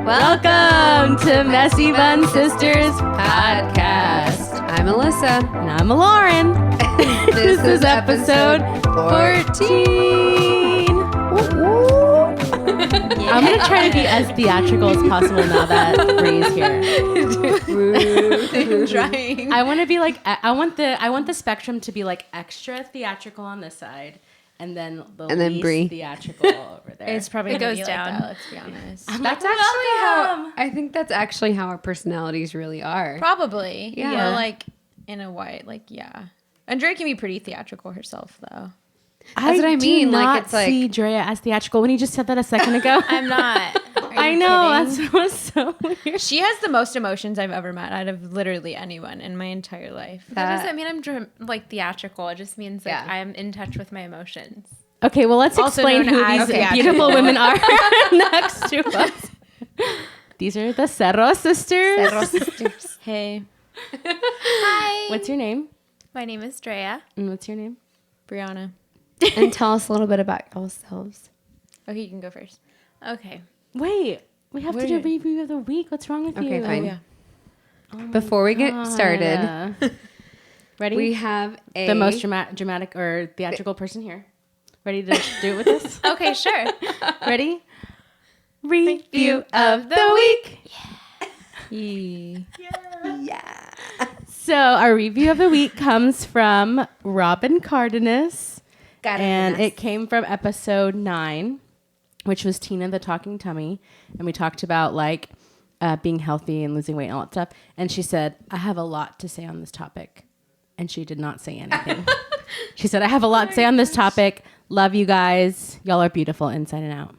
Welcome to Messy Bun Sisters Podcast. I'm Alyssa. And I'm Lauren. This is episode 14. Yeah. I'm going to try to be as theatrical as possible now that Bree's here. I'm trying. I want to be like, I want the spectrum to be like extra theatrical on this side. And then least Bree. theatrical over there. It's probably it gonna goes be down. like that, let's be honest. That's actually how I think that's actually how our personalities really are. Probably. Yeah. Or like in a way, like yeah. Andrea can be pretty theatrical herself though. That's what I mean. Do Like, not it's like- see Drea as theatrical when he just said that a second ago. I'm not. I know. That was so weird. She has the most emotions I've ever met out of literally anyone in my entire life. That doesn't mean I'm like theatrical. It just means like Yeah. I'm in touch with my emotions. Okay, well, let's Also explain known who as these theatrical. beautiful women are next to us. These are the Serros Sisters. Serros Sisters. Hey, Hi. What's your name? My name is Drea. And what's your name? Brianna. And tell us a little bit about yourselves. Okay, you can go first. Okay. Wait, we have to do a review of the week. What's wrong with you? Okay, fine. Oh, yeah. Before we get started, Ready? we have the most dramatic or theatrical person here. Ready to do it with us? Okay, sure. Ready? Review of the week. Yeah. So our review of the week comes from Robin Cardenas. And it came from episode 9, which was Tina the Talking Tummy. And we talked about like being healthy and losing weight and all that stuff. And she said, I have a lot to say on this topic. And she did not say anything. She said, I have a lot to say on this topic. Love you guys. Y'all are beautiful inside and out.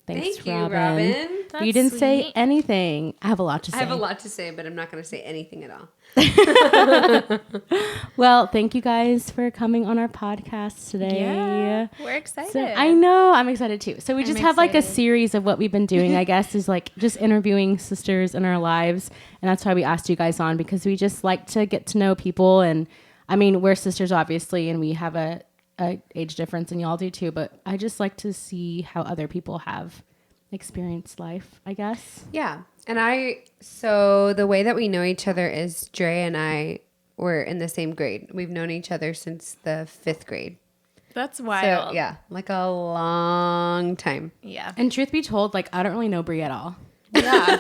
Thanks, Thank you, Robin. That's you didn't say sweet. anything. I have a lot to say. I have a lot to say, but I'm not going to say anything at all. Well, thank you guys for coming on our podcast today. Yeah, we're excited. So, I know. I'm excited too. So we I'm just have like a excited. series of what we've been doing, I guess, is like just interviewing sisters in our lives. And that's why we asked you guys on, because we just like to get to know people. And I mean, we're sisters, obviously, and we have a age difference, and y'all do too. But I just like to see how other people have experienced life, I guess. Yeah. And so the way that we know each other is Dre and I were in the same grade. We've known each other since the 5th grade. That's wild. So, yeah, like a long time. Yeah. And truth be told, like, I don't really know Brie at all. Yeah.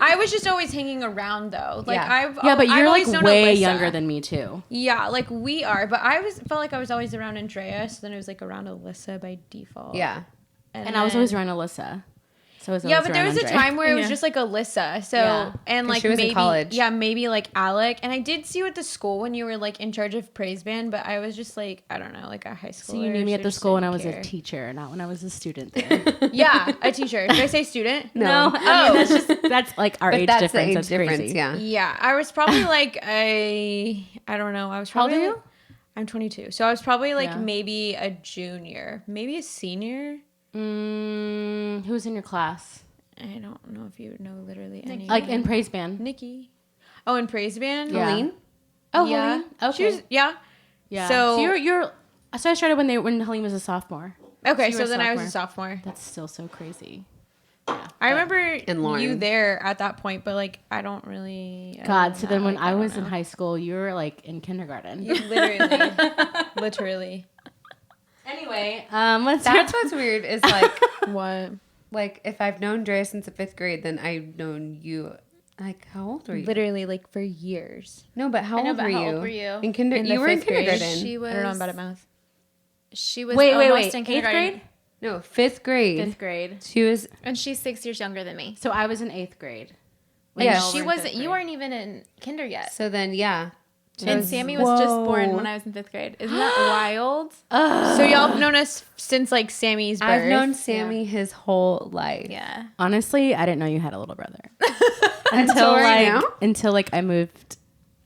I was just always hanging around though. Like Yeah. I've But you're like always known way Alyssa. younger than me too. Yeah, like we are, but felt like I was always around Andrea, so then it was like around Alyssa by default. Yeah. And I was always around Alyssa. So I was Yeah, always but there around was a Andrea. time where it was Yeah. just like Alyssa. So Yeah. and 'Cause like she was in maybe college. yeah, maybe like Alec. And I did see you at the school when you were like in charge of praise band, but I was just like, I don't know, like a high school. So you knew me at the school when I was a teacher, not when I was a student there. Yeah, a teacher. Did I say student? No, I mean, that's like our But age that's difference. the age That's difference, crazy. yeah. Yeah, I was probably like I don't know. I was How old probably are you? I'm 22. So I was probably like Yeah. maybe a junior, maybe a senior. Who's in your class? I don't know if you know literally any. Like in praise band? Nikki. Oh, in praise band. Yeah. Helene? Oh, Yeah. Helene? Okay. She was, yeah. yeah. so- So you're. So I started when Helene was a sophomore. Okay, So you so were then I was sophomore. a sophomore. That's still so crazy. I remember And Lauren. you there at that point, but like I don't really. God. So then when like, I don't was in know. high school, you were like in kindergarten. literally, literally. Anyway, let's That's what's weird is like, What? like if I've known Dre since the 5th grade, then I've known you. Like, how old were you? Literally, like for years. No, but how I know, old but were how you? old were you? In In the you were in 5th grade. kindergarten. She was. I don't know about a mouth. She was wait. almost in 8th kindergarten. grade? No, 5th grade. 5th grade. She was. And she's 6 years younger than me. So I was in 8th grade. And Yeah. she y'all were in wasn't. 5th You grade. weren't even in kinder yet. So then, yeah. And Sammy was just born Whoa. when I was in 5th grade. Isn't that wild? So y'all have known us since like Sammy's birth. I've known Sammy his whole life. Yeah. Honestly, I didn't know you had a little brother Until right now? until like I moved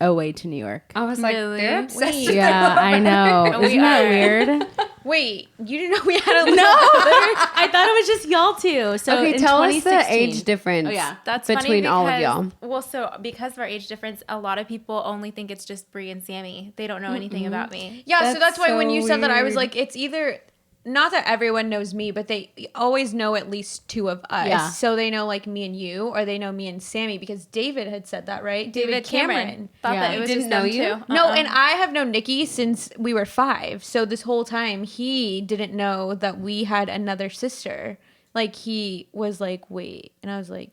away to New York. I was like, Really? they're obsessed Wait. with Yeah, I know. We Isn't that are. weird? Wait, you didn't know we had a little No, brother? I thought it was just y'all two. So Okay, in tell us the 2016 age difference. Oh yeah, That's between funny all of because- y'all. Well, so because of our age difference, a lot of people only think it's just Bree and Sammy. They don't know anything about me. Yeah, so That's that's why when so you said that, I was weird. like, it's either not that everyone knows me, but they always know at least two of us. Yeah. So they know like me and you, or they know me and Sammy, because David had said that, right? David Cameron thought Yeah. that it was Didn't just know them you? too. No, and I have known Nikki since we were 5. So this whole time he didn't know that we had another sister. Like he was like, wait. And I was like,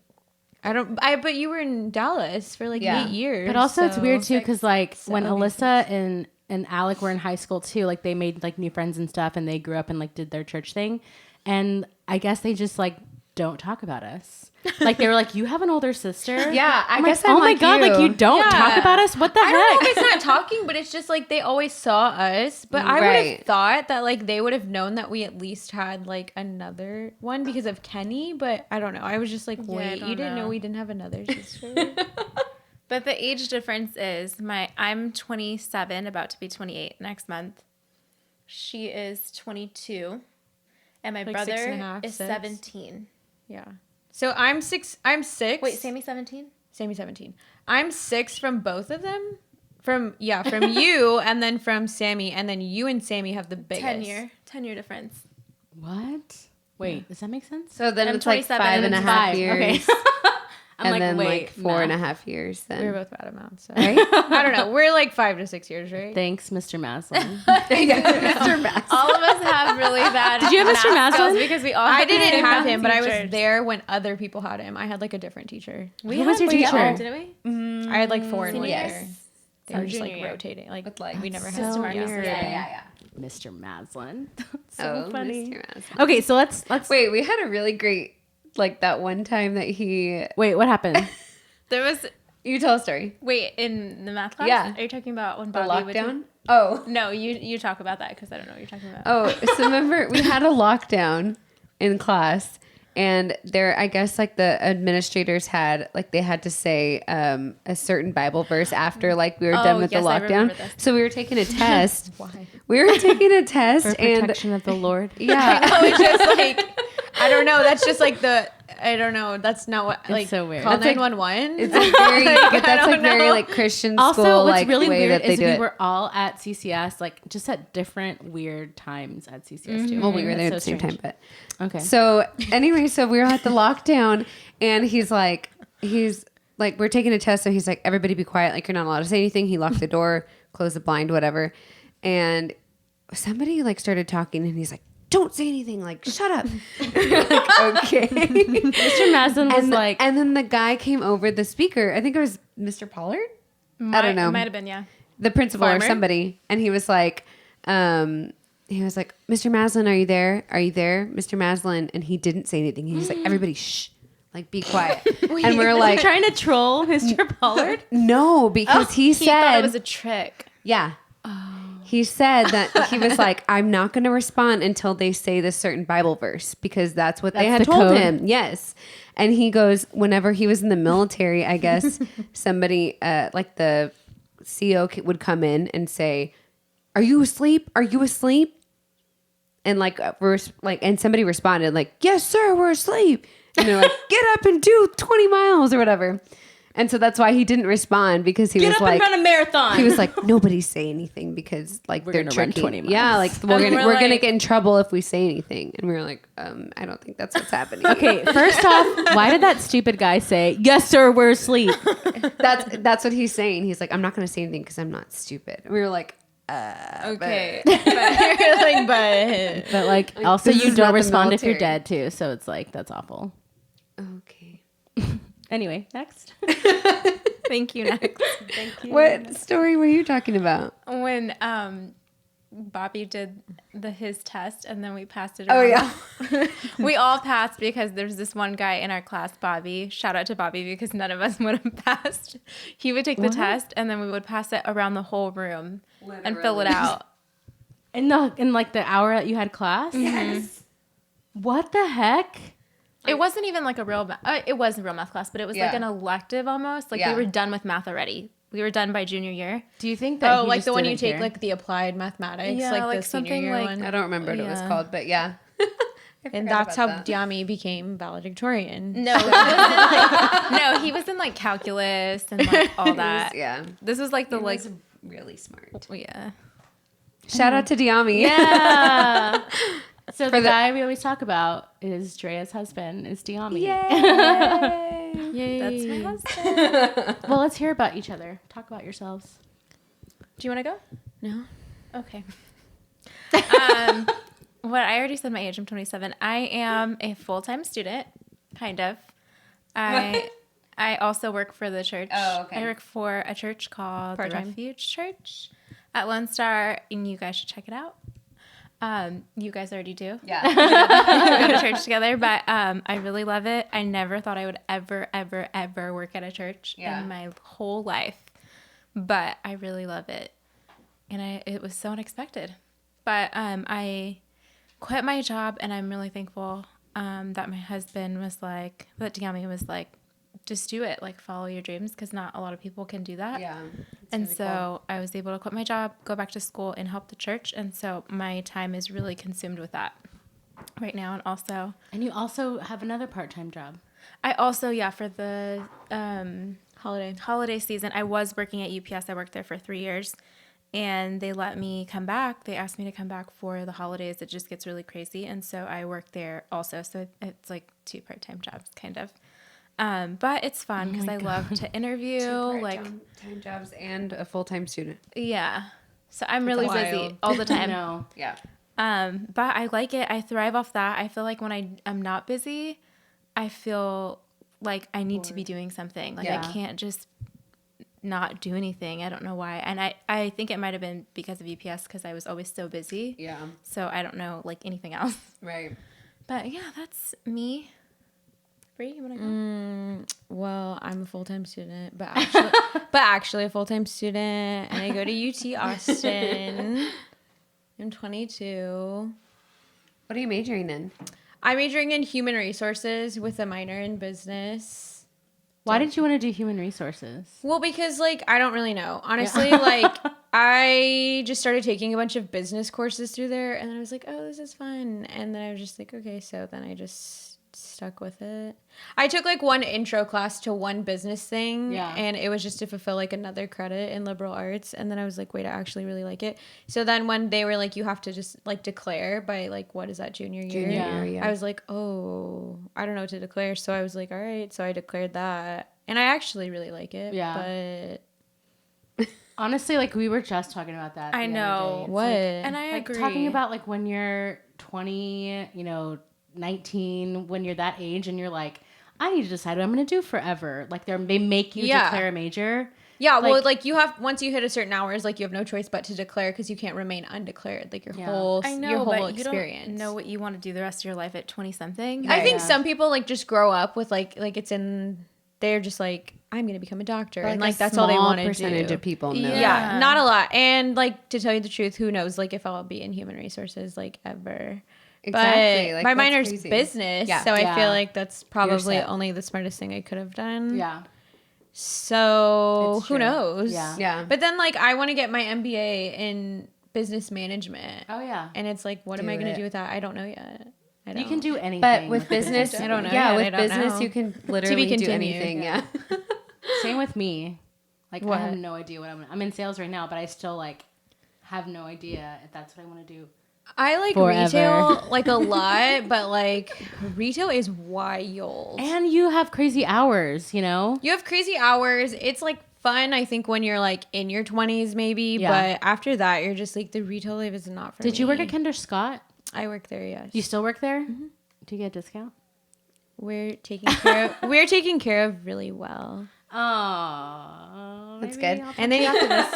but you were in Dallas for like 8 years. But also it's so- weird too, because like when Seven, Alyssa and Alec were in high school too, like they made like new friends and stuff, and they grew up and like did their church thing, and I guess they just like don't talk about us. Like they were like, you have an older sister? Yeah, I guess like, I'm oh my like god, you. like you don't Yeah. talk about us? What the I don't know heck? if it's not talking, but it's just like they always saw us. But I would Right. have thought that like they would have known that we at least had like another one because of Kenny. But I don't know. I was just like, I wait, don't you didn't know know. we didn't have another sister? But the age difference is I'm 27, about to be 28 next month. She is 22, and my Like brother 6.5, is 6. 17. Yeah. So I'm 6. Wait, Sammy 17? Sammy 17. I'm 6 from both of them. From you, and then from Sammy, and then you and Sammy have the biggest. 10 year difference. What? Wait, does that make sense? So then I'm it's like 27 5 and a and half 5. years. Okay. I'm And then like wait, 4 and a math. half years then. We're both bad at math, so Right? I don't know. We're like 5 to 6 years, right? Thanks, Mr. Maslin. Mr. Bass. All of us have really bad. Did you have Mr. math skills Maslin? because we all. I had the didn't same have math him, but I was teachers. there when other people had him. I had like a different teacher. Who was your teacher? all, didn't we? I had like 4 in one Yes. year. They Our were just junior like year. rotating. Like, With, like, we never so had Mr. Marcus. weird. Yeah. Mr. Maslin. So funny. Mr. Bass. Okay, so let's Wait, we had a really great, like that one time that wait, what happened? There was you tell a story. in the math class. Yeah. Are you talking about when The Bobby would lockdown? Oh. No, you talk about that because I don't know what you're talking about. Oh, so remember we had a lockdown in class, and there, I guess like the administrators had like they had to say a certain Bible verse after like we were done with yes, the I lockdown. remember this. So we were taking a test. Why? We were taking a test, For and protection of the Lord. yeah, Oh, it's just like, I don't know. That's just like I don't know. That's not what, like, so weird. call That's like- 911. it's like very, but that's don't like very know. like Christian Also, school what's like really way weird that they is do we it. were all at CCS, like just at different weird times at CCS too. Well, we were there at the That's same so time, strange. but Okay. so anyway, so we were at the lockdown, and he's like, we're taking a test, so he's like, everybody be quiet, like you're not allowed to say anything. He locked the door, closed the blind, whatever, and somebody like started talking, and he's like, don't say anything, like shut up. We're like, okay. Mr. Maslin was and like, and then the guy came over, the speaker, I think it was Mr. Pollard, I don't know, It might have been, yeah. the principal Farmer? or somebody, and he was like, Mr. Maslin, are you there? Are you there, Mr. Maslin? And he didn't say anything. He was like, everybody, shh, like be quiet. And we're like, trying to troll Mr. Pollard. no, because he He thought said, it was a trick. yeah. He said that he was like, I'm not going to respond until they say this certain Bible verse because that's what they That's had the told code. him. Yes. And he goes, whenever he was in the military, I guess somebody like the CO would come in and say, are you asleep? Are you asleep? And like, and somebody responded like, yes, sir, we're asleep. And they're like, get up and do 20 miles or whatever. And so that's why he didn't respond because he Get was up like, and run a marathon. he was like, nobody say anything because like We're they're gonna run tricky. 20 miles. Yeah, like we're And gonna we're we're gonna like- get in trouble if we say anything. And we were like, I don't think that's what's happening. Okay, first off, why did that stupid guy say, yes, sir, we're asleep? That's what he's saying. He's like, I'm not gonna say anything because I'm not stupid. And we were like, Okay. but But like, also this you is not don't the respond if you're military. dead too. So it's like, that's awful. okay. Anyway, next. Thank you. Next. What story were you talking about? When Bobby did his test and then we passed it Oh, around. yeah. We all passed because there's this one guy in our class, Bobby. Shout out to Bobby because none of us would have passed. He would take the test and then we would pass it around the whole room and fill it Literally. out. In like the hour that you had class? Yes. What the heck? It wasn't even like a real it was a real math class, but it was like Yeah. an elective almost. Like Yeah. we were done with math already. We were done by junior year. Do you think that oh, he like just the one you didn't take, care? like the applied mathematics, Yeah, like like the senior something year like- one. I don't remember what it was Yeah. called, but yeah. And that's how Diami became valedictorian. No, he was in like, no, he was in like calculus and like all that. Yeah. This was like the He like was really smart. yeah. Shout out to Diami. Yeah. So the guy we always talk about is Drea's husband, is Diami. Yay! Yay. That's my husband. Well, let's hear about each other. Talk about yourselves. Do you want to go? No. Okay. Well, I already said my age. I'm 27. I am a full-time student, kind of. I also work for the church. Oh, okay. I work for a church called the Part-time. Refuge Church at Lone Star, and you guys should check it out. You guys already do. Yeah. We go to church together, but I really love it. I never thought I would ever work at a church in my whole life, but I really love it, and it was so unexpected. But I quit my job, and I'm really thankful that my husband was like, that Diami was like, just do it, like follow your dreams, because not a lot of people can do that. Yeah. And really so I was able to quit my job, go back to school, and help the church. And so my time is really consumed with that right now. And you also have another part-time job. I also, for the Holiday season, I was working at UPS. I worked there for 3 years, and they let me come back. They asked me to come back for the holidays. It just gets really crazy. And so I worked there also. So it's like 2 part-time jobs, kind of. But it's fun because I love to interview, Time jobs and a full-time student. Yeah. So I'm really busy all the time. No. Yeah. But I like it. I thrive off that. I feel like when I'm not busy, I feel like I need to be doing something. Like I can't just not do anything. I don't know why. And I think it might have been because of UPS because I was always so busy. Yeah. So I don't know like anything else. Right. But yeah, that's me. Bree, you want to go? Well, I'm a full-time student, but actually a full-time student, and I go to UT Austin. I'm 22. What are you majoring in? I'm majoring in human resources with a minor in business. Why did you want to do human resources? Well, because I don't really know. Honestly, I just started taking a bunch of business courses through there, and then I was like, oh, this is fun. And then I was just like, okay, so then I just stuck with it. I took one intro class to one business thing, and it was just to fulfill another credit in liberal arts. And then I was like, wait, I actually really like it. So then when they were like, you have to just declare by what is that, junior year? I was like, oh, I don't know what to declare. So I was like, all right. So I declared that, and I actually really like it. Yeah. But honestly, we were just talking about that. I know. What? And I agree. Talking about when you're 20, 19, when you're that age and you're like, I need to decide what I'm going to do forever. They make you declare a major. Yeah, you have, once you hit a certain hours, you have no choice but to declare because you can't remain undeclared. Your whole experience. You don't know what you want to do the rest of your life at 20 something. I think some people just grow up with it's in, they're just I'm going to become a doctor, and that's all they want to do. Percentage of people know. Yeah, not a lot. And to tell you the truth, who knows if I'll be in human resources ever. Exactly. But my minor's crazy. business, so I feel that's probably set. only the smartest thing I could have done. Yeah. So who true. knows? Yeah. But then I want to get my MBA in business management. Oh yeah. And it's what am I going to do with that? I don't know yet. You can do anything. But with business, I don't know. Yeah, yet. with I don't business, know. you can literally do continued. anything. Yeah. Same with me. I What? have no idea what I'm in sales right now, but I still have no idea if that's what I want to do. I like Forever. retail a lot, but retail is wild. And you have crazy hours, You have crazy hours. It's fun, I think, when you're in your 20s maybe, but after that you're just the retail life is not for me. Did you work at Kinder Scott? I work there, yes. You still work there? Mm-hmm. Do you get a discount? We're taken care of really well. Oh, That's good. And then after this,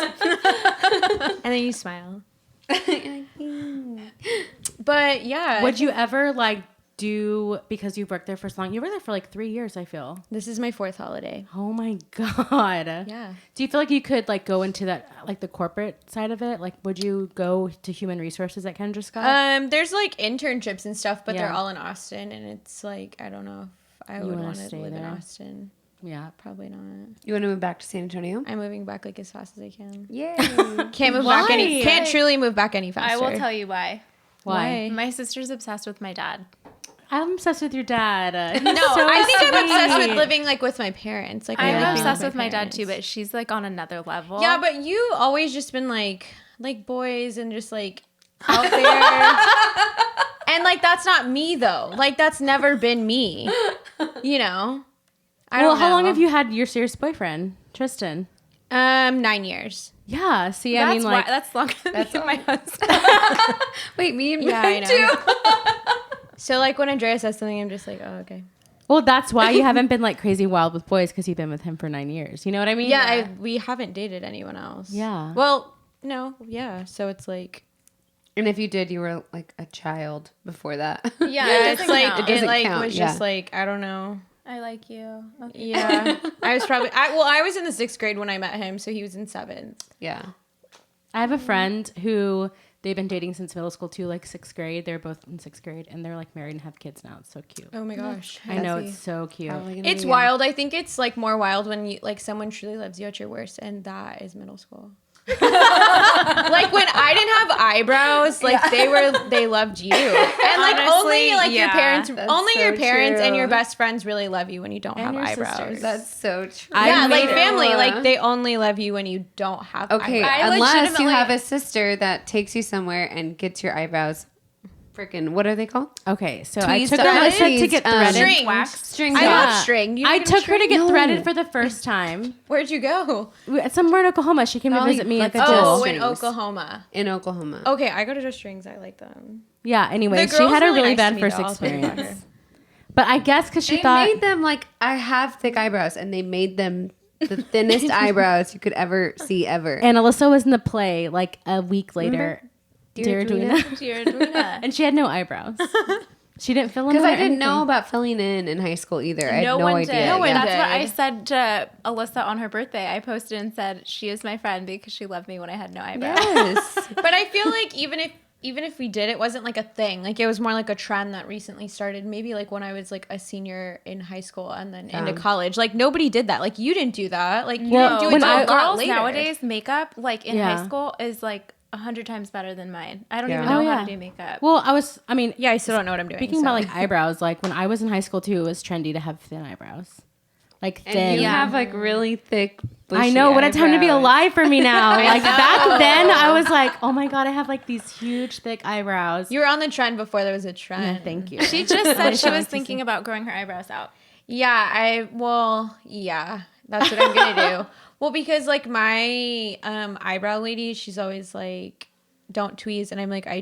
and then you smile. But yeah, would you ever do, because you've worked there for so long? You were there for 3 years, I feel. this is my 4th holiday. Oh my god. Yeah. Do you feel like you could go into that the corporate side of it? Would you go to human resources at Kendra Scott? There's internships and stuff, but they're Yeah. all in Austin, and it's I don't know if I would wanna want to stay live in there? Austin. Yeah. Probably not. You want to move back to San Antonio? I'm moving back as fast as I can. Yay. Can't move Why? back can't truly move back any faster. I will tell you why. Why? My sister's obsessed with my dad. I'm obsessed with your dad. No, I think I'm obsessed with living with my parents. I I'm like being obsessed with my dad parents. too, but she's on another level. Yeah, but you always just been like boys and just out there. And like that's not me though. Like that's never been me. You know. Well, how long have you had your serious boyfriend, Tristan? 9 years. Yeah. See, I mean, like that's longer than me and my husband. Wait, me and Yeah, I Brian know. too. So like when Andrea says something, I'm just like, oh, okay. well, that's why you haven't been like crazy wild with boys because you've been with him for 9 years. You know what I mean? Yeah, we haven't dated anyone else. Yeah. Well, no, yeah. So it's like, And if you did, you were like a child before that. yeah, it's like count. it doesn't like count, was yeah. just like I don't know. I like you. Okay. Yeah, I was probably I was in the 6th grade when I met him, so he was in 7th. Yeah. I have a friend who they've been dating since middle school too, like 6th grade. They're both in 6th grade and they're like married and have kids now. It's so cute. Oh my gosh, I know, it's so cute. it's wild. I think it's like more wild when you like someone truly loves you at your worst, and that is middle school. Like when I didn't have eyebrows, like they loved you, and like Honestly, only like your yeah. parents, That's only your so parents and true. your best friends really love you when you don't have your eyebrows. sisters. That's so true. Yeah, like made- family, like they only love you when you don't have Okay, eyebrows. unless you legitimately- have a sister that takes you somewhere and gets your eyebrows freaking, what are they called? Okay, so Tweezed I took up. Alyssa to get Tweezed, threaded. Strings. Wax. Strings. I yeah. love string. You I never took her to get No. threaded for the first time. Where'd you go? Somewhere in Oklahoma. She came to Probably visit me like at the a gym. Oh, strings. in Oklahoma. In Oklahoma. Okay, I go to just strings. I like them. Yeah, anyway, The she girl's had a really really nice bad to me, first though. I'll say about experience. But I guess because she They thought made them like, I have thick eyebrows, and they made them the thinnest eyebrows you could ever see ever. and Alyssa was in the play like a week later. Dear Dear Edwina? Edwina. Dear Edwina. And she had no eyebrows. She didn't fill in Because or I didn't know anything. about filling in high school either. I had no one idea. did. No one Yeah. That's what I did. said to Alyssa on her birthday. I posted and said she is my friend because she loved me when I had no eyebrows. Yes. But I feel like even if we did, it wasn't like a thing. Like it was more like a trend that recently started. Maybe like when I was like a senior in high school and then into college. Like nobody did that. Like you didn't do that. Like you Well, didn't do it when till I- a lot Girls later. nowadays makeup like in Yeah. high school is like 100 times better than mine. I don't Yeah. even know Oh, how yeah. to do makeup. Well, Yeah, I still don't know what I'm doing. speaking so. about like eyebrows, like when I was in high school too, it was trendy to have thin eyebrows. Like thin. And you Yeah. have like really thick, bushy I know. What a time to be eyebrows. alive for me now. Like back then, I was like, oh my God, I have like these huge, thick eyebrows. you were on the trend before there was a trend. Yeah, thank you. She just said she Really was to thinking about growing her eyebrows out. Yeah, that's what I'm gonna do. Well, because like my eyebrow lady, she's always like, don't tweeze, and I'm like, I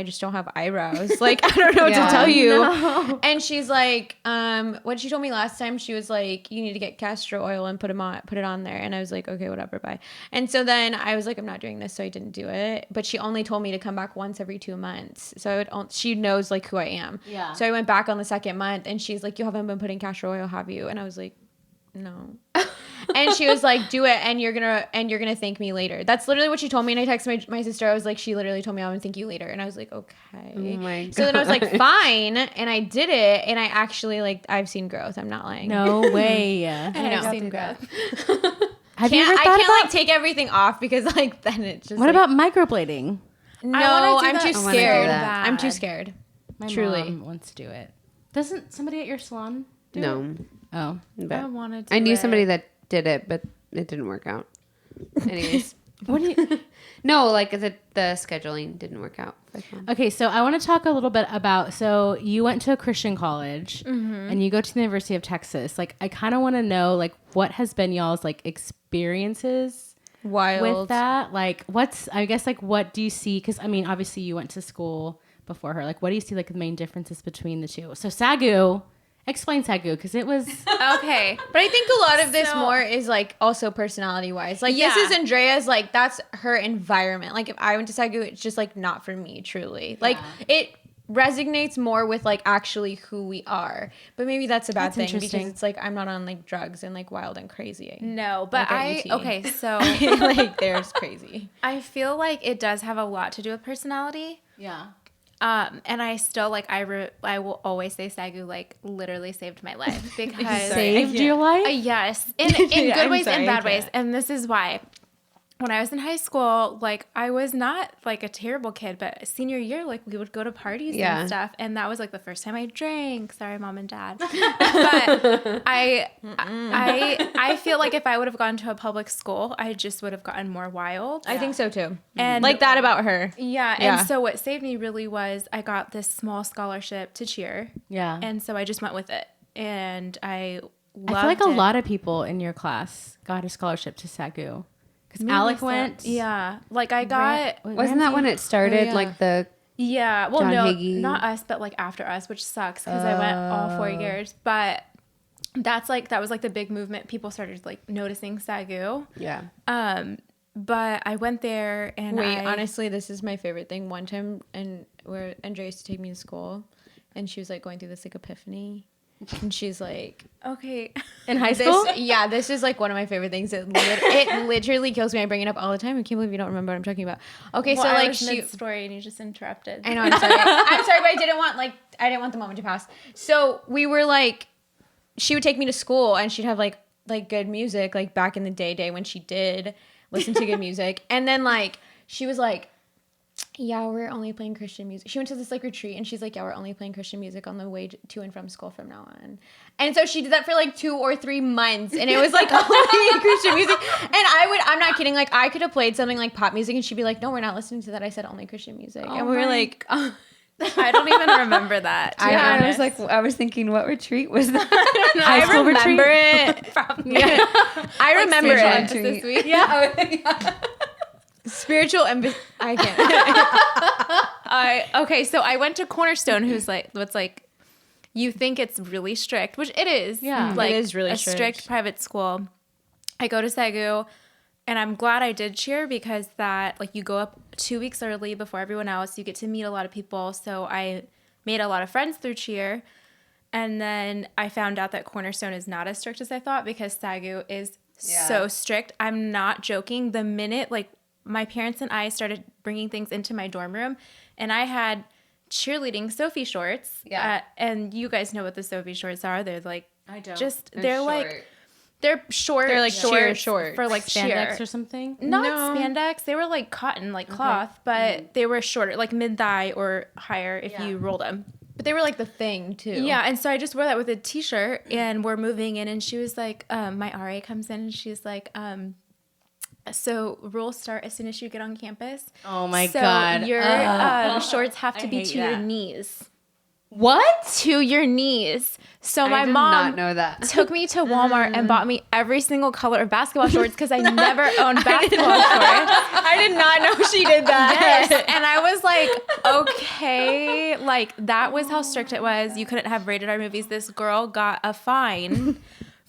just don't have eyebrows. Like I don't know what Yeah. to tell you. No. And she's like, what she told me last time, she was like, you need to get castor oil and put it on there. And I was like, okay, whatever, bye. And so then I was like, I'm not doing this, so I didn't do it. But she only told me to come back once every 2 months, so she knows like who I am. Yeah. So I went back on the 2nd month, and she's like, you haven't been putting castor oil, have you? And I was like, no. And she was like, do it, and you're gonna thank me later. That's literally what she told me. And I texted my sister. I was like, she literally told me I would thank you later. And I was like, okay. Oh my So then I was like, God. fine, and I did it, and I actually like I've seen growth. I'm not lying. No way. I know. I've seen growth. Have you ever I thought can't about like take everything off because like then it just. what like, about microblading? No, wanna do I'm that. too I wanna do scared. that. I'm too Bad. scared. My Truly. mom wants to do it. Doesn't somebody at your salon do it? No. Oh. But I wanted to. I knew somebody that did it, but it didn't work out. Anyways. What do you? No, like the scheduling didn't work out. Okay, so I want to talk a little bit about. So you went to a Christian college, and you go to the University of Texas. Like, I kind of want to know, like, what has been y'all's like experiences Wild. with that? Like, I guess, like, what do you see? Because I mean, obviously, you went to school before her. Like, what do you see like the main differences between the two? So Sagu, explain Sagu, because it was. Okay. But I think a lot of this So- more is like also personality wise. Like Yeah. this is Andrea's, like that's her environment. Like if I went to Sagu, it's just like not for me, truly. Like it resonates more with like actually who we are. But maybe that's a bad That's thing because interesting. it's like I'm not on like drugs and like wild and crazy. No, but Like at UT. okay, so Like there's crazy. I feel like it does have a lot to do with personality. Yeah. And I still like I will always say Sagu like literally saved my life because Saved your life? yes, in Yeah, good I'm ways sorry, and I bad ways, can't. and this is why. when I was in high school, like I was not like a terrible kid, but senior year, like we would go to parties and stuff, and that was like the first time I drank. Sorry, mom and dad. But I feel like if I would have gone to a public school, I just would have gotten more wild. I think so too. And like that about her. Yeah. And so what saved me really was I got this small scholarship to cheer. Yeah. And so I just went with it, and I feel like a lot of people in your class got a scholarship to SAGU. Because Alec went. Yeah. Like I got. Wasn't that when it started? Like the. Yeah. Well, John no, Hagee. not us, but like after us, which sucks because I went all 4 years. But that was like the big movement. People started like noticing SAGU. Yeah. But I went there and honestly, this is my favorite thing. One time, and where Andrea used to take me to school, and she was like going through this like epiphany. And she's like, okay. In high school? This is like one of my favorite things. It literally kills me. I bring it up all the time. I can't believe you don't remember what I'm talking about. Okay, well, so like story and you just interrupted. I know, I'm sorry. I'm sorry, but I didn't want the moment to pass. So we were like, she would take me to school and she'd have like good music, like back in the day when she did listen to good music. And then like, she was like, yeah, we're only playing Christian music. She went to this like retreat and she's like, yeah, we're only playing Christian music on the way to and from school from now on. And so she did that for like 2 or 3 months, and it was like only Christian music. And I'm not kidding, like I could have played something like pop music and she'd be like, no, we're not listening to that. I said only Christian music. And we were like, I don't even remember that. I was thinking, what retreat was that? I remember it. I remember it. This week. Yeah. Spiritual I can't. Okay, so I went to Cornerstone, who's like, what's like, you think it's really strict, which it is. Yeah, like it is really a strict private school. I go to SAGU, and I'm glad I did cheer because that, like, you go up 2 weeks early before everyone else. You get to meet a lot of people. So I made a lot of friends through cheer. And then I found out that Cornerstone is not as strict as I thought because SAGU is so strict. I'm not joking. The minute, like, my parents and I started bringing things into my dorm room, and I had cheerleading Sophie shorts. Yeah. And you guys know what the Sophie shorts are. They're like, I don't. They're like, they're short. They're like cheer shorts for like spandex cheer or something. Not spandex. They were like cotton, like cloth, but they were shorter, like mid thigh or higher if you rolled them. But they were like the thing too. Yeah, and so I just wore that with a t-shirt, and we're moving in, and she was like, my RA comes in, and she's like, so rules start as soon as you get on campus. Oh my God. So your shorts have to be to your knees. What? To your knees. So my I did mom not know that. took me to Walmart and bought me every single color of basketball shorts because I never owned basketball shorts. I did not know she did that. Yes. And I was like, okay. Like, that was how strict it was. You couldn't have rated R movies. This girl got a fine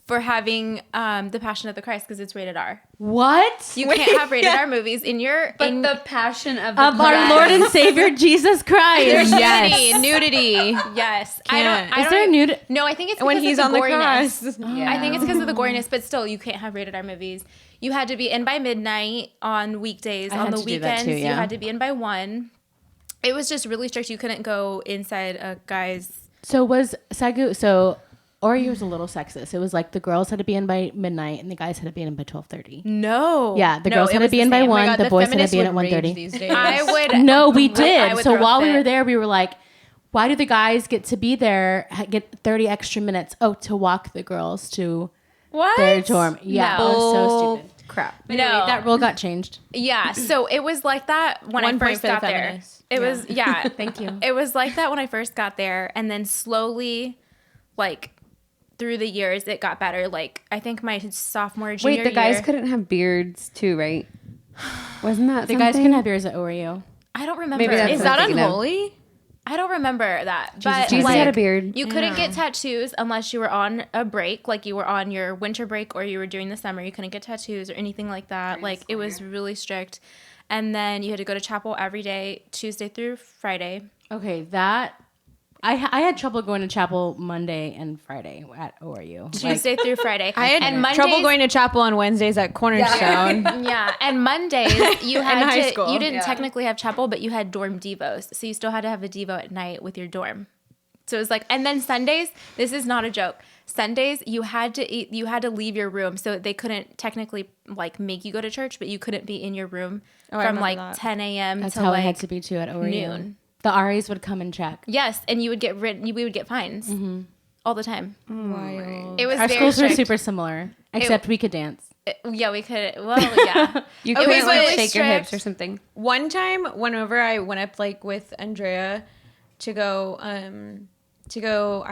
for having The Passion of the Christ because it's rated R. What? You can't have rated R movies in your... But the Passion of our Lord and Savior Jesus Christ. There's nudity. Yes. Is there nudity? No, I think it's because When he's of on the the goriness. cross. Yeah. I think it's because of the goriness, but still, you can't have rated R movies. You had to be in by midnight on weekdays. I on had the to do that weekends, too, yeah. you had to be in by 1. It was just really strict. You couldn't go inside a guy's... So was SAGU... Ori was a little sexist. It was like the girls had to be in by midnight and the guys had to be in by 12:30. No. Yeah, the girls had to be in by 1, the boys had to be in at 1:30. I would... No, we I did. would So throw a while we fit. were there, we were like, why do the guys get to be there, get 30 extra minutes? Oh, to walk the girls to What? their dorm. Yeah, No. it was so stupid. crap. But anyway, No. that rule got changed. Yeah, so it was like that when I 1 point first for the got there. feminists. It was, yeah. Thank you. It was like that when I first got there, and then slowly, like, through the years, it got better. Like, I think my sophomore, junior Wait, the guys year, couldn't have beards too, right? Wasn't that The guys something? can have beers at Oreo. I don't remember. Maybe that's Is what I'm that thinking of. unholy? I don't remember that. But Jesus like, had a beard. You couldn't get tattoos unless you were on a break, like you were on your winter break or you were during the summer. You couldn't get tattoos or anything like that. Like, it was really strict. And then you had to go to chapel every day, Tuesday through Friday. Okay, that... I had trouble going to chapel Monday and Friday at ORU. Tuesday through Friday. I had and Mondays, trouble going to chapel on Wednesdays at Cornerstone. Yeah, and Mondays you had high to. school. You didn't technically have chapel, but you had dorm devos, so you still had to have a devo at night with your dorm. So it was like, and then Sundays. This is not a joke. Sundays you had to leave your room, so they couldn't technically like make you go to church, but you couldn't be in your room from like that. 10 a.m. That's to how like it had to be too at ORU. noon. The RAs would come and check. Yes, and we would get fines all the time. Wild. It was Our very schools were strict. super similar, except we could dance. Yeah, we could. Well, yeah. You It couldn't was like really shake your hips strict. or something. One time, whenever I went up like with Andrea to go, I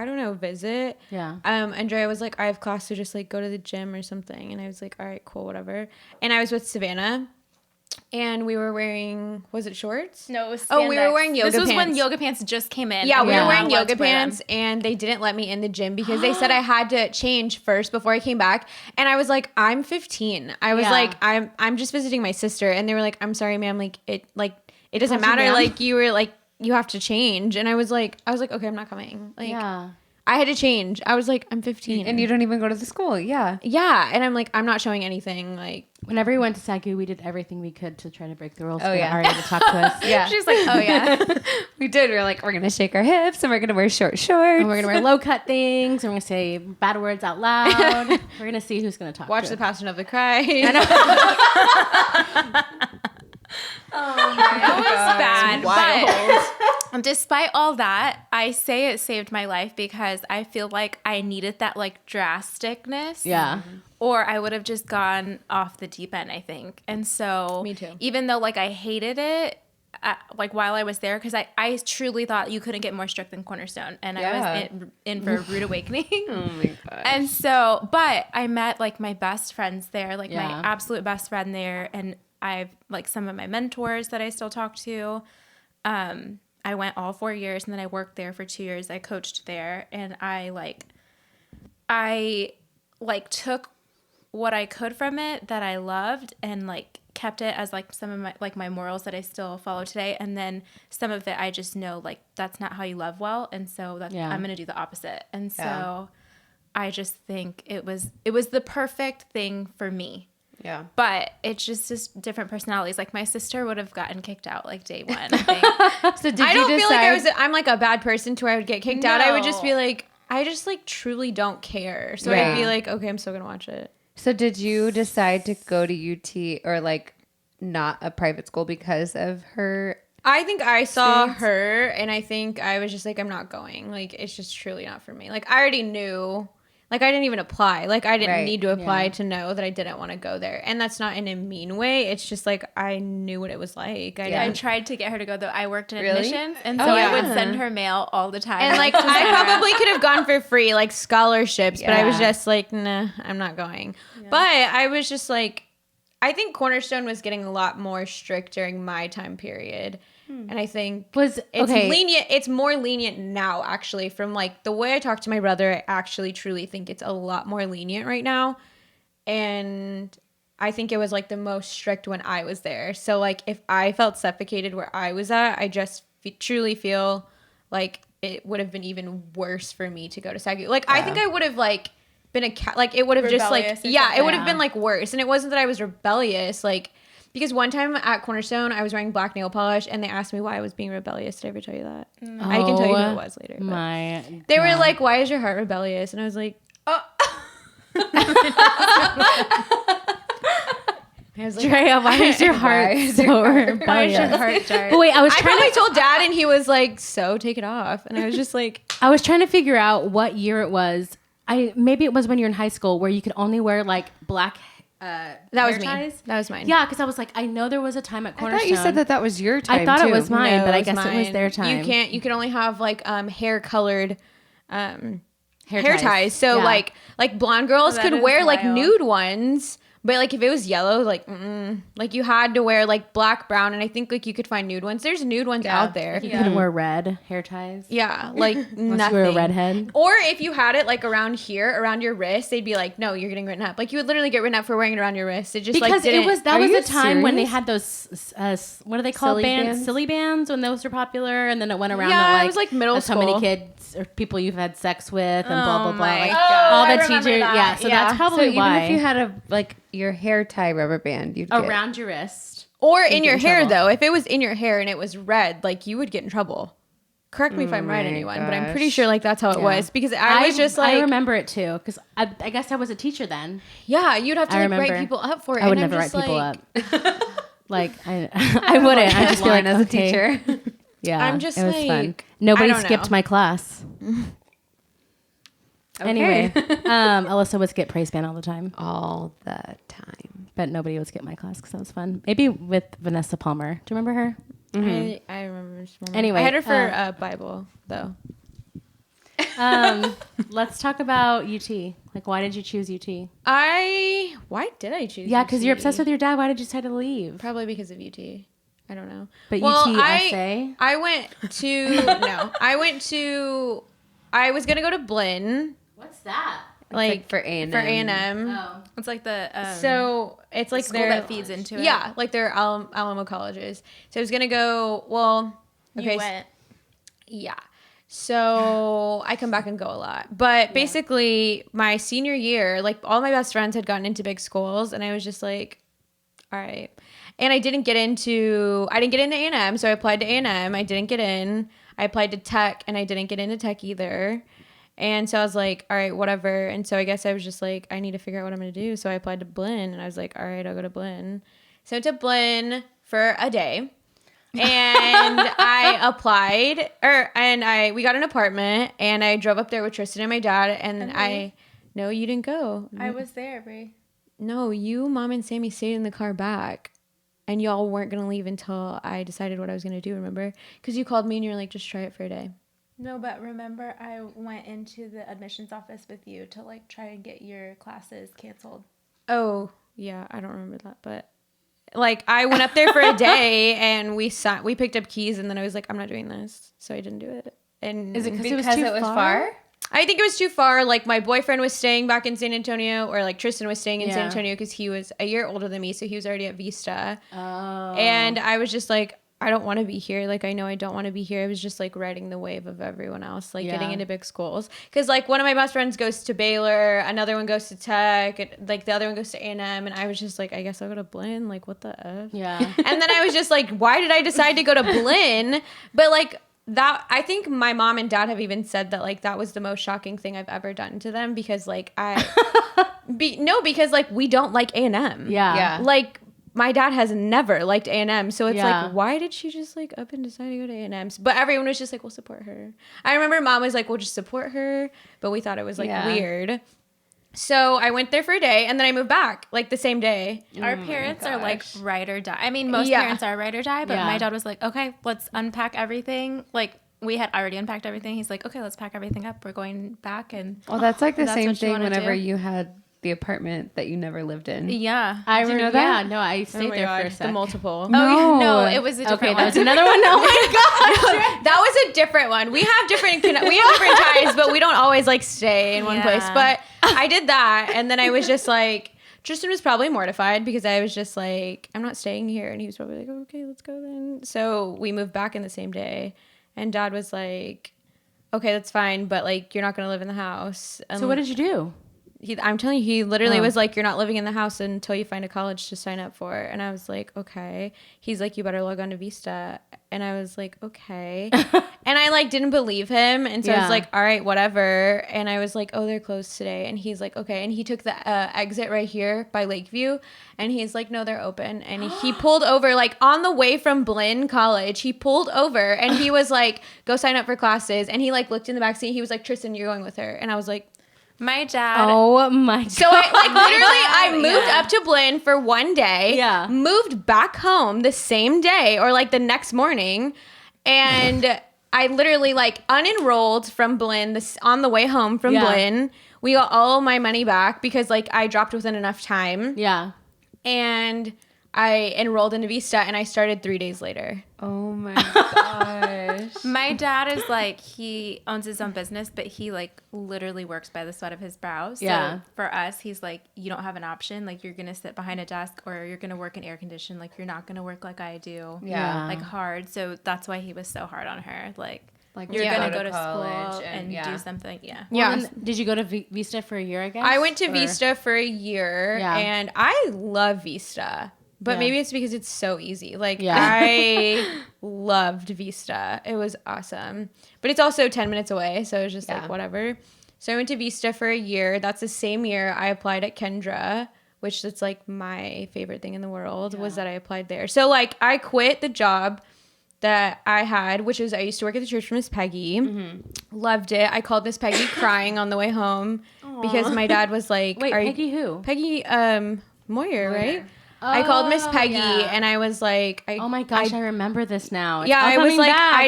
don't know, visit. Yeah. Andrea was like, I have class, so just like go to the gym or something. And I was like, all right, cool, whatever. And I was with Savannah, and we were wearing, was it shorts? No, it was Oh, we were spandex. wearing yoga This was when pants. yoga pants just came in. Yeah, and we were Yeah. wearing allowed yoga to wear them. pants, and they didn't let me in the gym because they said I had to change first before I came back. And I was like, I'm 15. I was Yeah. like, I'm just visiting my sister. And they were like, I'm sorry, ma'am. It doesn't Called you matter. ma'am? Like you were like, you have to change. And I was like, okay, I'm not coming. Like, Yeah. I had to change. I was like, I'm 15. And you don't even go to the school. Yeah. yeah. And I'm like, I'm not showing anything. Like, Whenever we went to SAGU, we did everything we could to try to break the rules Oh, for yeah. the RA to talk to us. Yeah. She's like, oh yeah. We did. We were like, we're going to shake our hips and we're going to wear short shorts. And we're going to wear low cut things. And we're going to say bad words out loud. We're going to see who's going to talk watch to the us. Passion of the Christ. That was bad. Wild. But despite all that, I say it saved my life because I feel like I needed that like drasticness. Yeah. Or I would have just gone off the deep end, I think. And so, Me too. even though like I hated it, like while I was there, because I truly thought you couldn't get more strict than Cornerstone, and Yeah. I was in for a rude awakening. Oh my God. And so, but I met like my best friends there, like Yeah. my absolute best friend there, and I've like some of my mentors that I still talk to. I went all 4 years, and then I worked there for 2 years. I coached there, and I took what I could from it that I loved, and like kept it as like some of my morals that I still follow today. And then some of it I just know like that's not how you love well, and so I'm gonna do the opposite. And so I just think it was the perfect thing for me. Yeah. But it's just different personalities. Like my sister would have gotten kicked out like day one, I think. So did I don't you feel like decide? I'm like a bad person to where I would get kicked out. I would just No. be like, I just like truly don't care. So I'd be Yeah. like, okay, I'm still gonna watch it. So did you decide to go to UT or like not a private school because of her? I think I saw Experience? her, and I think I was just like, I'm not going. Like, it's just truly not for me. Like, I already knew. Like, I didn't even apply. Like, I didn't Right, need to apply yeah. to know that I didn't want to go there. And that's not in a mean way. It's just like I knew what it was like. I Yeah. I didn't. tried to get her to go though. I worked in Really? admissions, and Oh, so I yeah. would send her mail all the time. And like, to I Sarah. probably could have gone for free, like scholarships, but I was Yeah. just like, nah, I'm not going. But I was just like, I think Cornerstone was getting a lot more strict during my time period. And I think Was it's okay. lenient. It's more lenient now, actually, from like the way I talk to my brother. I actually truly think it's a lot more lenient right now. And I think it was like the most strict when I was there. So like if I felt suffocated where I was at, I just truly feel like it would have been even worse for me to go to SAGU. Like I think I would have like been like it would have just like Rebellious or it would have something. been like worse. And it wasn't that I was rebellious, like because one time at Cornerstone I was wearing black nail polish and they asked me why I was being rebellious. Did I ever tell you that? I can tell you who it was later. but My they were God. like, "Why is your heart rebellious?" And I was like, "Oh." I was like, Drea, why is your heart so rebellious? Why is your heart dark? But wait, I was I trying probably to told Dad, and he was like, "So take it off." And I was just like, I was trying to figure out what year it was. Maybe it was when you're in high school where you could only wear like black "That was hair me. ties. That was mine." Yeah, because I was like, I know there was a time at I Cornerstone. thought you said that was your time. I thought too. it was mine, No, but I was guess it was mine. their time. You can't. You can only have like hair colored hair Hair ties. So Yeah. like blonde girls That could is wear like wild. nude ones, but like if it was yellow, like like you had to wear like black, brown, and I think like you could find nude ones. There's nude ones out there. You couldn't wear red hair ties. Yeah, like Unless nothing. you were a redhead. Or if you had it like around here, around your wrist, they'd be like, "No, you're getting written up." Like you would literally get written up for wearing it around your wrist. It just Because like didn't. it was that Are was you a time when they serious? had those what do they call Silly bands? bands? Silly bands when those were popular, and then it went around. Yeah, that, it was, like, middle that's how many school. kids or people you've had sex with, and blah blah blah. my Like God. all I the remember teachers. that. Yeah, so Yeah. that's So probably even why if you had a like your hair tie rubber band, you'd get, around your wrist. Or in your in hair trouble. though. If it was in your hair and it was red, like you would get in trouble. Correct me if I'm right, my anyone, but I'm gosh. pretty sure like that's how it was because I was just like, I remember it too because I guess I was a teacher then. yeah, you'd have to I like, write remember. people up for it. I would and never I'm write just people like, up. Like I wouldn't. I'd just be like, as a okay. teacher. Yeah, I'm just it was fun. like, Nobody I don't skipped know. my class. Anyway, Alyssa would skip praise band all the time, All the time. but nobody would skip my class because that was fun. Maybe with Vanessa Palmer. Do you remember her? I remember. Anyway, I had her for Bible though. Let's talk about UT. Like, why did you choose UT? Why did I choose? Yeah, because UT? you're obsessed with your dad. Why did you decide to leave? Probably because of UT. I don't know. But Well, UTSA? I went to no. I was gonna go to Blinn, What's that? Like for A&M. For A&M. Oh. It's like the So it's like school their that feeds into it. Yeah, like their Alamo colleges. So I was gonna go. Well, okay, You went. yeah. So I come back and go a lot. But basically, my senior year, like all my best friends had gotten into big schools, and I was just like, all right. And I didn't get into A&M, so I applied to A&M. I didn't get in. I applied to Tech, and I didn't get into Tech either. And so I was like, all right, whatever. And so I guess I was just like, I need to figure out what I'm going to do. So I applied to Blinn, and I was like, all right, I'll go to Blinn. So I went to Blinn for a day. And I applied, we got an apartment, and I drove up there with Tristan and my dad, and no, you didn't go. I was there, Brie. No, you, Mom, and Sammy stayed in the car back, and y'all weren't going to leave until I decided what I was going to do, remember? Because you called me, and you were like, just try it for a day. No, but remember, I went into the admissions office with you to like try and get your classes canceled. Oh, yeah, I don't remember that, but like I went up there for a day, and we picked up keys, and then I was like, I'm not doing this, so I didn't do it. And Is it because Because it was too far? I think it was too far. Like my boyfriend was staying back in San Antonio, or like Tristan was staying in San Antonio because he was a year older than me, so he was already at Vista. Oh. And I was just like, I don't want to be here. Like, I know I don't want to be here. I was just like riding the wave of everyone else, like getting into big schools. Because like one of my best friends goes to Baylor, another one goes to Tech, and, like the other one goes to A&M. And I was just like, I guess I'll go to Blinn. Like, what the F? Yeah. And then I was just like, why did I decide to go to Blinn? But like that, I think my mom and dad have even said that like that was the most shocking thing I've ever done to them because like because like we don't like A&M. Yeah. Like my dad has never liked A&M, so it's Yeah. like, why did she just like up and decide to go to A&M? But everyone was just like, we'll support her. I remember Mom was like, we'll just support her, but we thought it was like weird. So I went there for a day, and then I moved back like the same day. Our parents are like ride or die. I mean, most Yeah. parents are ride or die, but Yeah. my dad was like, okay, let's unpack everything. Like we had already unpacked everything. He's like, okay, let's pack everything up. We're going back. And Well, that's like the That's same what you thing wanna whenever do? you had the apartment that you never lived in. yeah. I Did you know know that? Yeah, no, I stayed there for a sec. The multiple. Oh, no, it was a different Okay, one. that's another one. Oh my god. That was a different one. We have different ties, but we don't always like stay in one Yeah. place. But I did that, and then I was just like, Tristan was probably mortified because I was just like, I'm not staying here, and he was probably like, oh, okay, let's go then. So we moved back in the same day, and Dad was like, okay, that's fine, but like you're not gonna live in the house. So what did you do? I'm telling you, he literally was like, you're not living in the house until you find a college to sign up for. And I was like, okay. He's like, you better log on to Vista. And I was like, okay. And I like didn't believe him. And so I Yeah. was like, all right, whatever. And I was like, oh, they're closed today. And he's like, okay. And he took the exit right here by Lakeview. And he's like, no, they're open. And he pulled over like on the way from Blinn College. He pulled over and he was like, go sign up for classes. And he like looked in the backseat. He was like, Tristan, you're going with her. And I was like, My dad. Oh my god. so I moved up to Blinn for one day. Yeah. Moved back home the same day or like the next morning. And I literally like unenrolled from Blinn on the way home from Blinn. We got all my money back because like I dropped within enough time. Yeah. And I enrolled into Vista and I started 3 days later. Oh my gosh. My dad is like, he owns his own business, but he like literally works by the sweat of his brow. So Yeah. for us, he's like, you don't have an option. Like you're going to sit behind a desk or you're going to work in air condition. Like you're not going to work like I do. Yeah. Like hard. So that's why he was so hard on her. Like Like you're yeah. going to go to college school and yeah. do something. Yeah. Well, then, did you go to Vista for a year, I guess? I went to Or- Vista for a year Yeah. and I love Vista. But Yeah. maybe it's because it's so easy. Like, Yeah. I loved Vista. It was awesome. But it's also 10 minutes away. So it was just like, whatever. So I went to Vista for a year. That's the same year I applied at Kendra, which that's like my favorite thing in the world was that I applied there. So like I quit the job that I had, which is I used to work at the church for Miss Peggy. Loved it. I called Miss Peggy crying on the way home because my dad was like, Wait, Peggy who? Peggy Moyer, right? I called Miss Peggy and I was like, oh my gosh, I remember this now. It's I all was coming like, back. I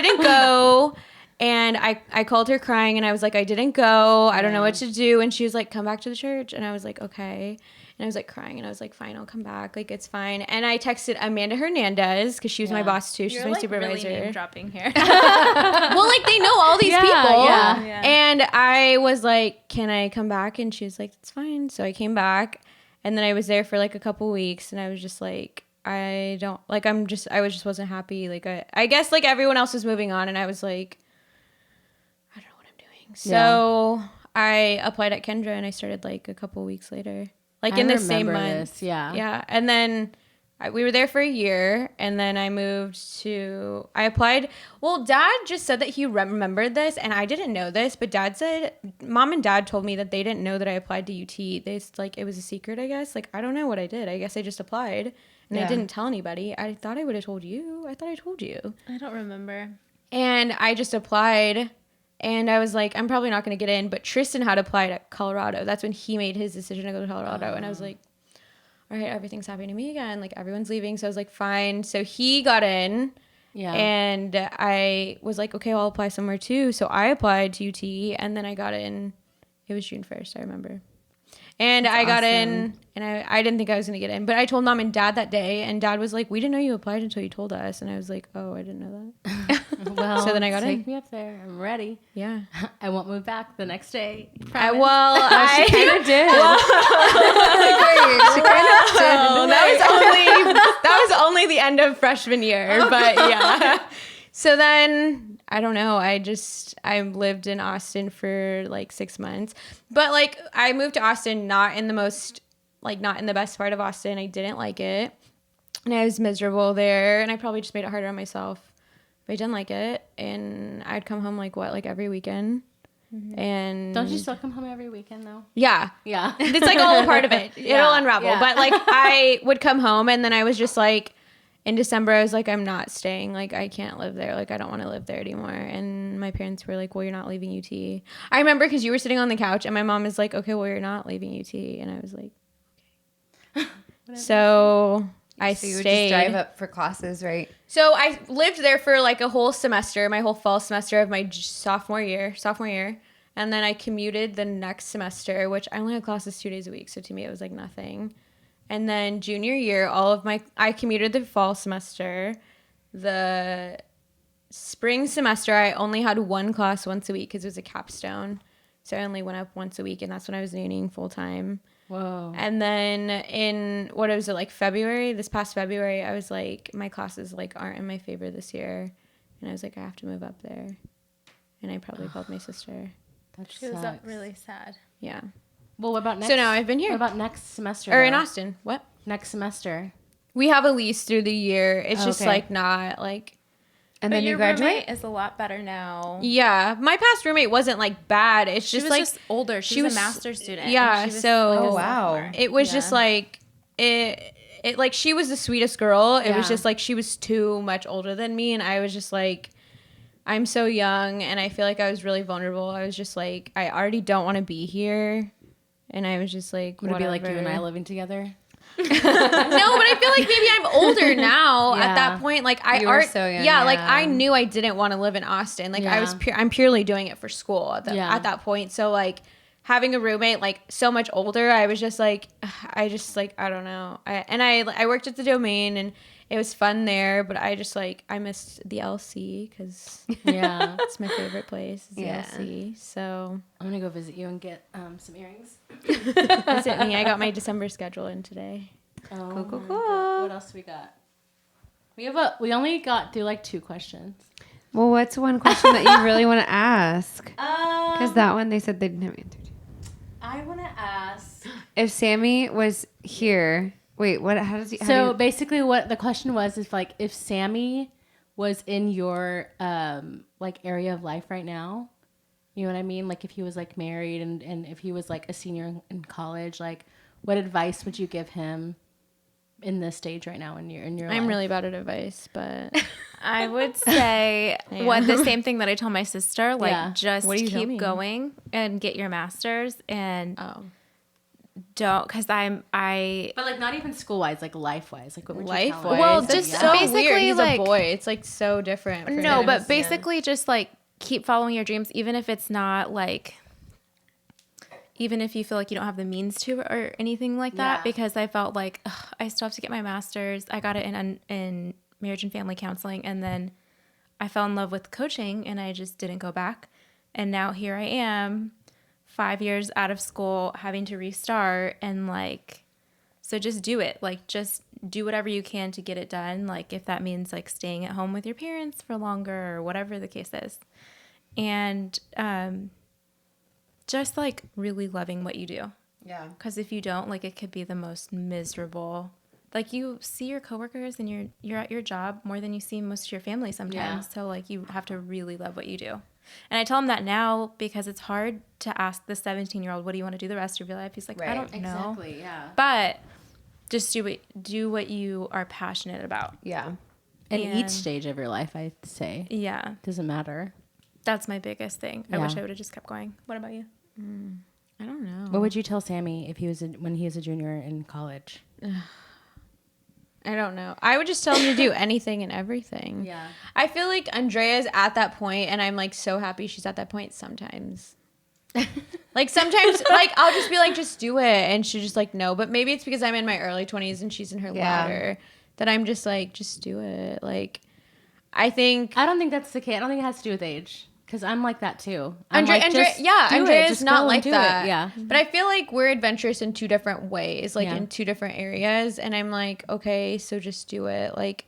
didn't go. And I called her crying and I was like, I didn't go. I don't know what to do. And she was like, come back to the church. And I was like, okay. And I was like crying and I was like, fine, I'll come back. Like, it's fine. And I texted Amanda Hernandez because she was my boss too. She's You're my like supervisor. really name dropping here. Well, like they know all these people. Yeah. And I was like, can I come back? And she was like, it's fine. So I came back and then I was there for like a couple weeks and I was just like, I just wasn't happy. Like I guess like everyone else was moving on and I was like, I don't know what I'm doing. So I applied at Kendra and I started like a couple weeks later, like in the same month. Yeah. And then we were there for a year and then I applied. Well, Dad just said that he remembered this and I didn't know this, but Mom and Dad told me that they didn't know that I applied to UT. They like, it was a secret, I guess. Like, I don't know what I did. I guess I just applied and I didn't tell anybody. I thought I would have told you. I thought I told you. I don't remember. And I just applied and I was like, I'm probably not going to get in. But Tristan had applied at Colorado. That's when he made his decision to go to Colorado. And I was like, all right, everything's happening to me again. Like, everyone's leaving. So I was like, fine. So he got in. Yeah. And I was like, okay, well, I'll apply somewhere too. So I applied to UT and then I got in. It was June 1st, I remember. And I got in and I didn't think I was going to get in. But I told Mom and Dad that day. And Dad was like, we didn't know you applied until you told us. And I was like, oh, I didn't know that. Well, so then I got in. Take me up there. I'm ready. Yeah. I won't move back the next day. She kind of did. That was only the end of freshman year. But yeah. So then I don't know. I lived in Austin for like 6 months. But like I moved to Austin not in the best part of Austin. I didn't like it. And I was miserable there. And I probably just made it harder on myself. But I didn't like it. And I'd come home like every weekend. Mm-hmm. And don't you still come home every weekend though? Yeah. Yeah. It's like all a part of it. It'll unravel. Yeah. But like I would come home and then I was just like, in December, I was like, I'm not staying. Like, I can't live there. Like, I don't want to live there anymore. And my parents were like, well, you're not leaving UT. I remember because you were sitting on the couch and my mom was like, okay, well, you're not leaving UT. And I was like, okay. So I stayed. You would just drive up for classes, right? So I lived there for like a whole semester, my whole fall semester of my sophomore year. And then I commuted the next semester, which I only had classes 2 days a week. So to me, it was like nothing. And then junior year, I commuted the fall semester. The spring semester, I only had one class once a week because it was a capstone. So I only went up once a week, and that's when I was nooning full time. Whoa. And then in, February? This past February, I was like, my classes like aren't in my favor this year. And I was like, I have to move up there. And I probably called my sister. She was really sad. Yeah. Well, what about next? So now I've been here. What about next semester? Or in Austin. What? Next semester. We have a lease through the year. It's just like not like. And but then you your graduate? roommate is a lot better now. Yeah. My past roommate wasn't like bad. It's she just was like. Just older. She was a master's student. Yeah. So. Like wow. It was just like. It like she was the sweetest girl. It was just like she was too much older than me. And I was just like. I'm so young. And I feel like I was really vulnerable. I was just like. I already don't want to be here. And I was just like, would it be like you and I living together? No, but I feel like maybe I'm older now at that point. Like you were so young, like I knew I didn't want to live in Austin. Like I'm purely doing it for school at that point. So like having a roommate like so much older, I was just like, I don't know. I worked at the Domain and it was fun there, but I just like, I missed the LC because it's my favorite place. It's the LC. So I'm going to go visit you and get some earrings. Visit me. I got my December schedule in today. Oh, cool. What else we got? We only got through like 2 questions. Well, what's one question that you really want to ask? Because that one they said they didn't have answered. I want to ask. If Sammy was here Wait, what? How does he? So basically, what the question was is like if Sammy was in your like area of life right now, you know what I mean? Like if he was like married and if he was like a senior in college, like what advice would you give him in this stage right now in your life? I'm really bad at advice, but I would say the same thing that I told my sister, like just What do you tell me? keep going and get your master's and don't, because I But like not even school wise, like life wise, like what would you life tell him? Well, wise, just it's so basically, weird. He's like- a boy. It's like so different. For no, him. but basically just like keep following your dreams, even if it's not like, even if you feel like you don't have the means to or anything like that, because I felt like I still have to get my master's. I got it in marriage and family counseling, and then I fell in love with coaching and I just didn't go back. And now here I am 5 years out of school having to restart, and like, so just do it. Like just do whatever you can to get it done. Like if that means like staying at home with your parents for longer or whatever the case is. And just like really loving what you do. Yeah. Because if you don't, like it could be the most miserable. Like you see your coworkers and you're at your job more than you see most of your family sometimes. So like you have to really love what you do. And I tell him that now because it's hard to ask the 17-year-old, what do you want to do the rest of your life? He's like, I don't know. Exactly, yeah. But just do what you are passionate about. Yeah. In And- each stage of your life, I'd say. Yeah. Doesn't matter. That's my biggest thing. I Yeah. wish I would have just kept going. What about you? I don't know. What would you tell Sammy if he was when he was a junior in college? I don't know. I would just tell him to do anything and everything. Yeah. I feel like Andrea's at that point, and I'm like so happy she's at that point sometimes. Like sometimes, like I'll just be like, just do it, and she's just like, no. But maybe it's because I'm in my early 20s and she's in her latter that I'm just like, just do it. Like, I don't think that's the case. I don't think it has to do with age. Because I'm like that too. Andrea's not like that. Yeah. But I feel like we're adventurous in two different ways, like in two different areas. And I'm like, okay, so just do it. Like,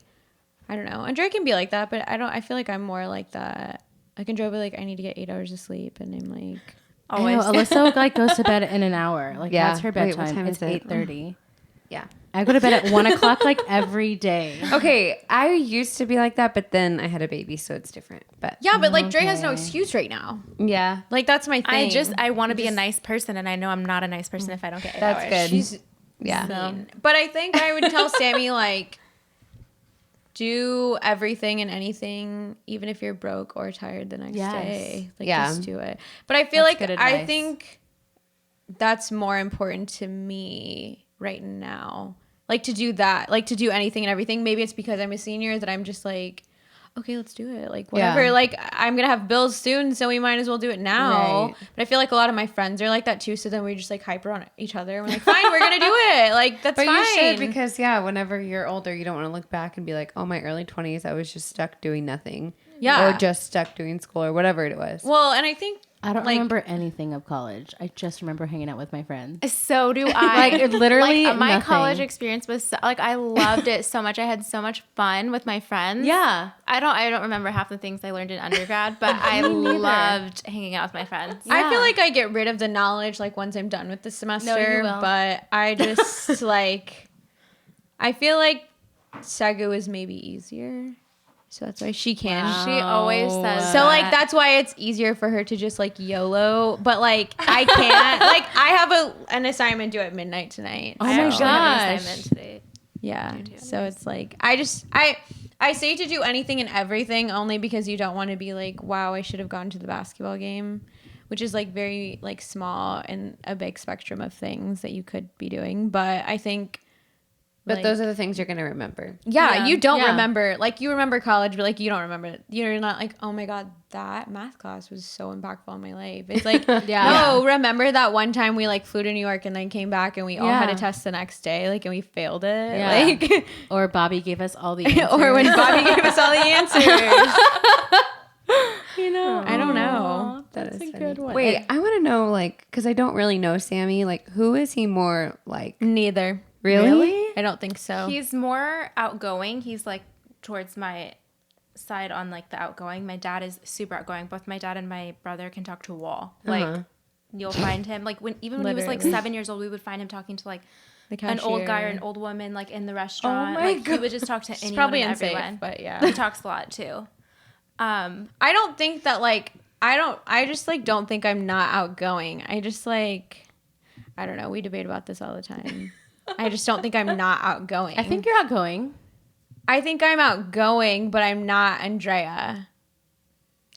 I don't know. Andrea can be like that, but I feel like I'm more like that. Like Andrea will be like, I need to get 8 hours of sleep. And I'm like, always. I know, Alyssa like goes to bed in an hour. Like that's her Wait, what bedtime. time It's is it? 8:30. Yeah. I go to bed at 1 o'clock like every day. Okay, I used to be like that, but then I had a baby, so it's different. But yeah, but like Dre has no excuse right now. yeah, Like that's my thing. I want to be a nice person, and I know I'm not a nice person if I don't get 8 that's hours. good. She's mean. But I think I would tell Sammy like, do everything and anything, even if you're broke or tired the next day. Like just do it. But I feel That's like good I advice. think that's more important to me right now. Like to do that, like to do anything and everything. Maybe it's because I'm a senior that I'm just like, okay, let's do it. Like whatever. Yeah. Like I'm gonna have bills soon, so we might as well do it now. Right. But I feel like a lot of my friends are like that too. So then we just like hyper on each other. We're like, fine, we're gonna do it. Like that's but fine. you should, because whenever you're older, you don't want to look back and be like, oh, my early 20s, I was just stuck doing nothing. Yeah. Or just stuck doing school or whatever it was. Well, and I think I don't like, remember anything of college. I just remember hanging out with my friends. So do I. Like, it literally like, my nothing. college experience was so, like I loved it so much. I had so much fun with my friends. Yeah. I don't remember half the things I learned in undergrad, but I neither. loved hanging out with my friends. I feel like I get rid of the knowledge like once I'm done with the semester. will. But I just like I feel like Segu is maybe easier. So that's why she can. She always says So like that. that's why it's easier for her to just like YOLO. But like I can't. Like I have an assignment due at midnight tonight. Oh I my actually have an gosh. assignment today. Yeah. So it's like I say to do anything and everything only because you don't want to be like, wow, I should have gone to the basketball game, which is like very like small and a big spectrum of things that you could be doing. But I think But like, those are the things you're going to remember. yeah, you don't Yeah. remember. Like you remember college, but like you don't remember it. You're not like, oh my God, that math class was so impactful in my life. It's like, no, remember that one time we like flew to New York and then came back and we all had a test the next day, like, and we failed it. Yeah. Like, Or Bobby gave us all the answers. or when Bobby gave us all the answers. you know, I don't know. That's is a funny. good one. Wait, I want to know, like, because I don't really know Sammy. Like, who is he more like? Neither. Really? I don't think so. He's more outgoing. He's like towards my side on like the outgoing. My dad is super outgoing. Both my dad and my brother can talk to a wall. Like you'll find him like when he was like Literally. 7 years old, we would find him talking to like an old guy or an old woman like in the restaurant. my Like he would just talk to anyone probably and unsafe, everyone. but yeah. He talks a lot too. I don't think that like I just like don't think I'm not outgoing. I just like I don't know. We debate about this all the time. I just don't think I'm not outgoing. I think you're outgoing. I think I'm outgoing, but I'm not Andrea.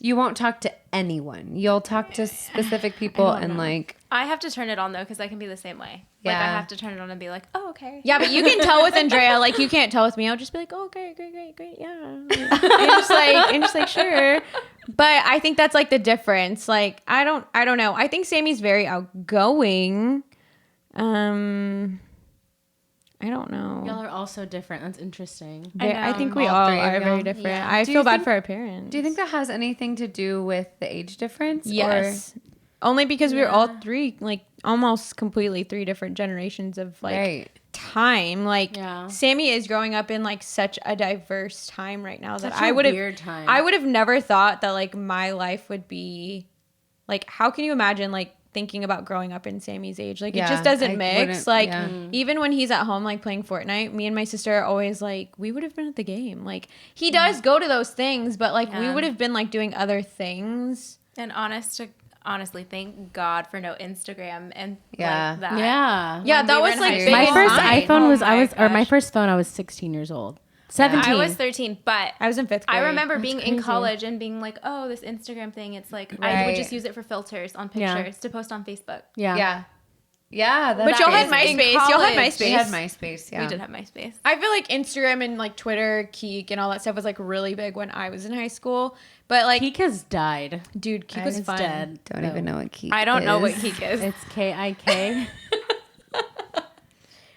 You won't talk to anyone. You'll talk to specific people and like. I have to turn it on though because I can be the same way. Like I Yeah. have to turn it on and be like, oh okay. Yeah, but you can tell with Andrea, like you can't tell with me. I'll just be like, oh, okay, great, yeah. and just like sure. But I think that's like the difference. Like I don't know. I think Sammy's very outgoing. I don't know. Y'all are all so different. That's interesting. I think we All all three of are y'all. very different. Yeah. I Do feel you bad think- for our parents. Do you think that has anything to do with the age difference? Yes. Only because we were all three, like almost completely three different generations of like Right. time. Like Yeah. Sammy is growing up in like such a diverse time right now that Such a I would have weird time. I would have never thought that like my life would be like, how can you imagine like thinking about growing up in Sammy's age? Like Yeah, it just doesn't I mix. wouldn't- Like yeah. even when he's at home like playing Fortnite, me and my sister are always like, we would have been at the game. Like he does go to those things, but like we Yeah. would have been like doing other things. And honestly, thank God for no Instagram and Yeah. like that. Yeah. Yeah, When that we were was in like high big My in first mine. iPhone was Oh my my gosh. first phone I was 16 years old. 17. I was 13, but I was in fifth grade. I remember being in crazy. college and being like, oh, this Instagram thing, it's like, I Right. would just use it for filters on Yeah. pictures to post on Facebook. Yeah. Yeah. Yeah. But y'all had is in MySpace. Y'all had college. MySpace. We had MySpace. Yeah. We did have MySpace. I feel like Instagram and like Twitter, Keek, and all that stuff was like really big when I was in high school. But like, Keek has died. dude, Keek was It's fun. dead. Don't even know what Keek I don't know what is. Keek is. It's KIK.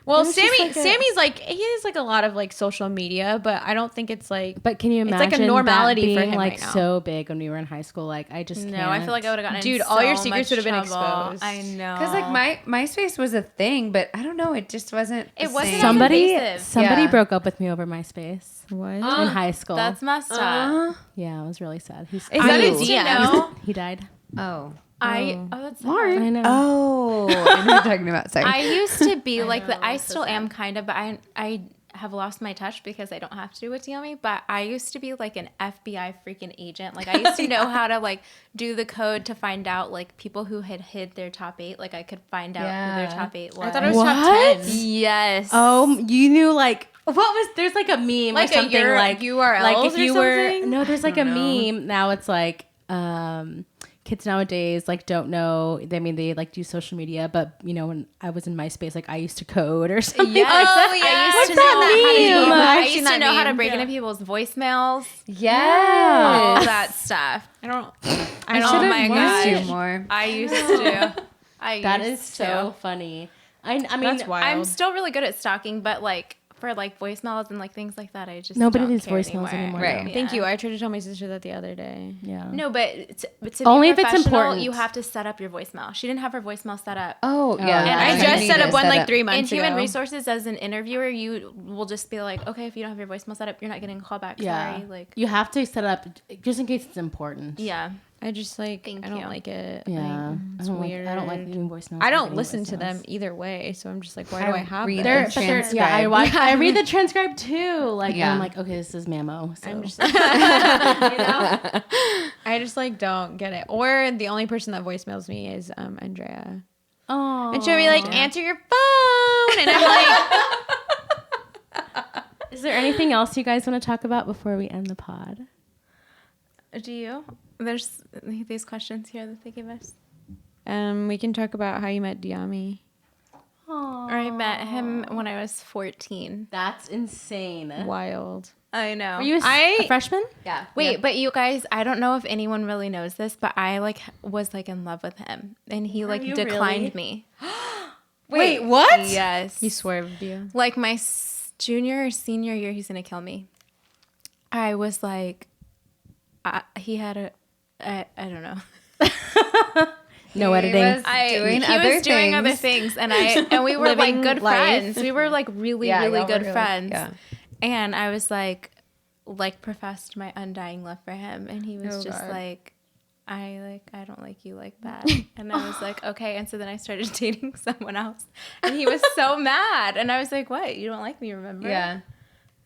Well, It was just like Sammy's like he has like a lot of like social media, but I don't think it's like. But can you It's imagine like a normality that being for him like right now. so big when we were in high school? Like I just No, can't. I feel like I would have gotten Dude, in all your so secrets much would have been trouble. exposed. I know. Because like MySpace was a thing, but I don't know. It just wasn't. It the wasn't same. as somebody invasive. somebody Yeah. broke up with me over MySpace What? in high school. That's messed up. Yeah, it was really sad. Is that a I used to DM? know. He died. Oh. That's I hard. know. Oh. I know what you're talking about. Sorry. I used to be like that. I still am kind of, but I have lost my touch because I don't have to do what you tell me. But I used to be like an FBI freaking agent. Like I used to know how to like do the code to find out like people who had hid their top 8. Like I could find out who their Yeah. top 8 was. I thought it was top What? 10. Yes. You knew like what was there's like a meme Like or something a like URLs like if or you were something? no there's like a meme now it's like kids nowadays like don't know they like do social media but you know when I was in MySpace like I used to code or something Yes. like that. I used What's to that know meme? I I've seen used to that know how to meme. break into people's voicemails. yes. All that stuff. I don't. I Oh should my have used gosh. you more. I used to. That is so funny. I mean That's wild. I'm still really good at stalking, but like for like voicemails and like things like that, I just Nobody don't leaves care voicemails anymore. Right. though. Thank you. I tried to tell my sister that the other day. Yeah. No, but to Only be if it's professional, important. you have to set up your voicemail. She didn't have her voicemail set up. Oh, yeah. And I I just need set to up one set like up. 3 In months human ago. resources, as an interviewer, you will just be like, okay, if you don't have your voicemail set up, you're not getting a call back. Yeah. Sorry. Like, You have to set up just in case it's important. yeah. I just like Thank I don't you. like it. Yeah. Like, I don't weird. like I don't like leaving voicemails. I or don't getting listen to voicemails. them either way, so I'm just like, why do I have read them? them. But they're, yeah, I Transcribe. watch. I read the transcribe too. Like Yeah. I'm like, okay, this is Mamo. So. I'm just, you know, I just like don't get it. Or the only person that voicemails me is Andrea, oh, and she'll be like, answer your phone, and I'm like, is there anything else you guys want to talk about before we end the pod? Do you? There's these questions here that they give us. we can talk about how you met Diami. Oh, Or I met him when I was 14. that's insane. Wild. I know. Were you a freshman? Yeah. Wait, but you guys, I don't know if anyone really knows this, but I like was like in love with him, and he like you declined really? me. Wait, what? Yes, He swerved you. like my junior or senior year, he's gonna kill me. I was like, he had I don't know. No editing. was doing other things. and we were like Living good life. friends. We were like really Yeah, really y'all were good really- friends. yeah. And I was like professed my undying love for him, and he was Oh, just God. like, I don't like you like that. And I was like, okay. And so then I started dating someone else, and he was so mad. And I was like, what? You don't like me, remember? Yeah.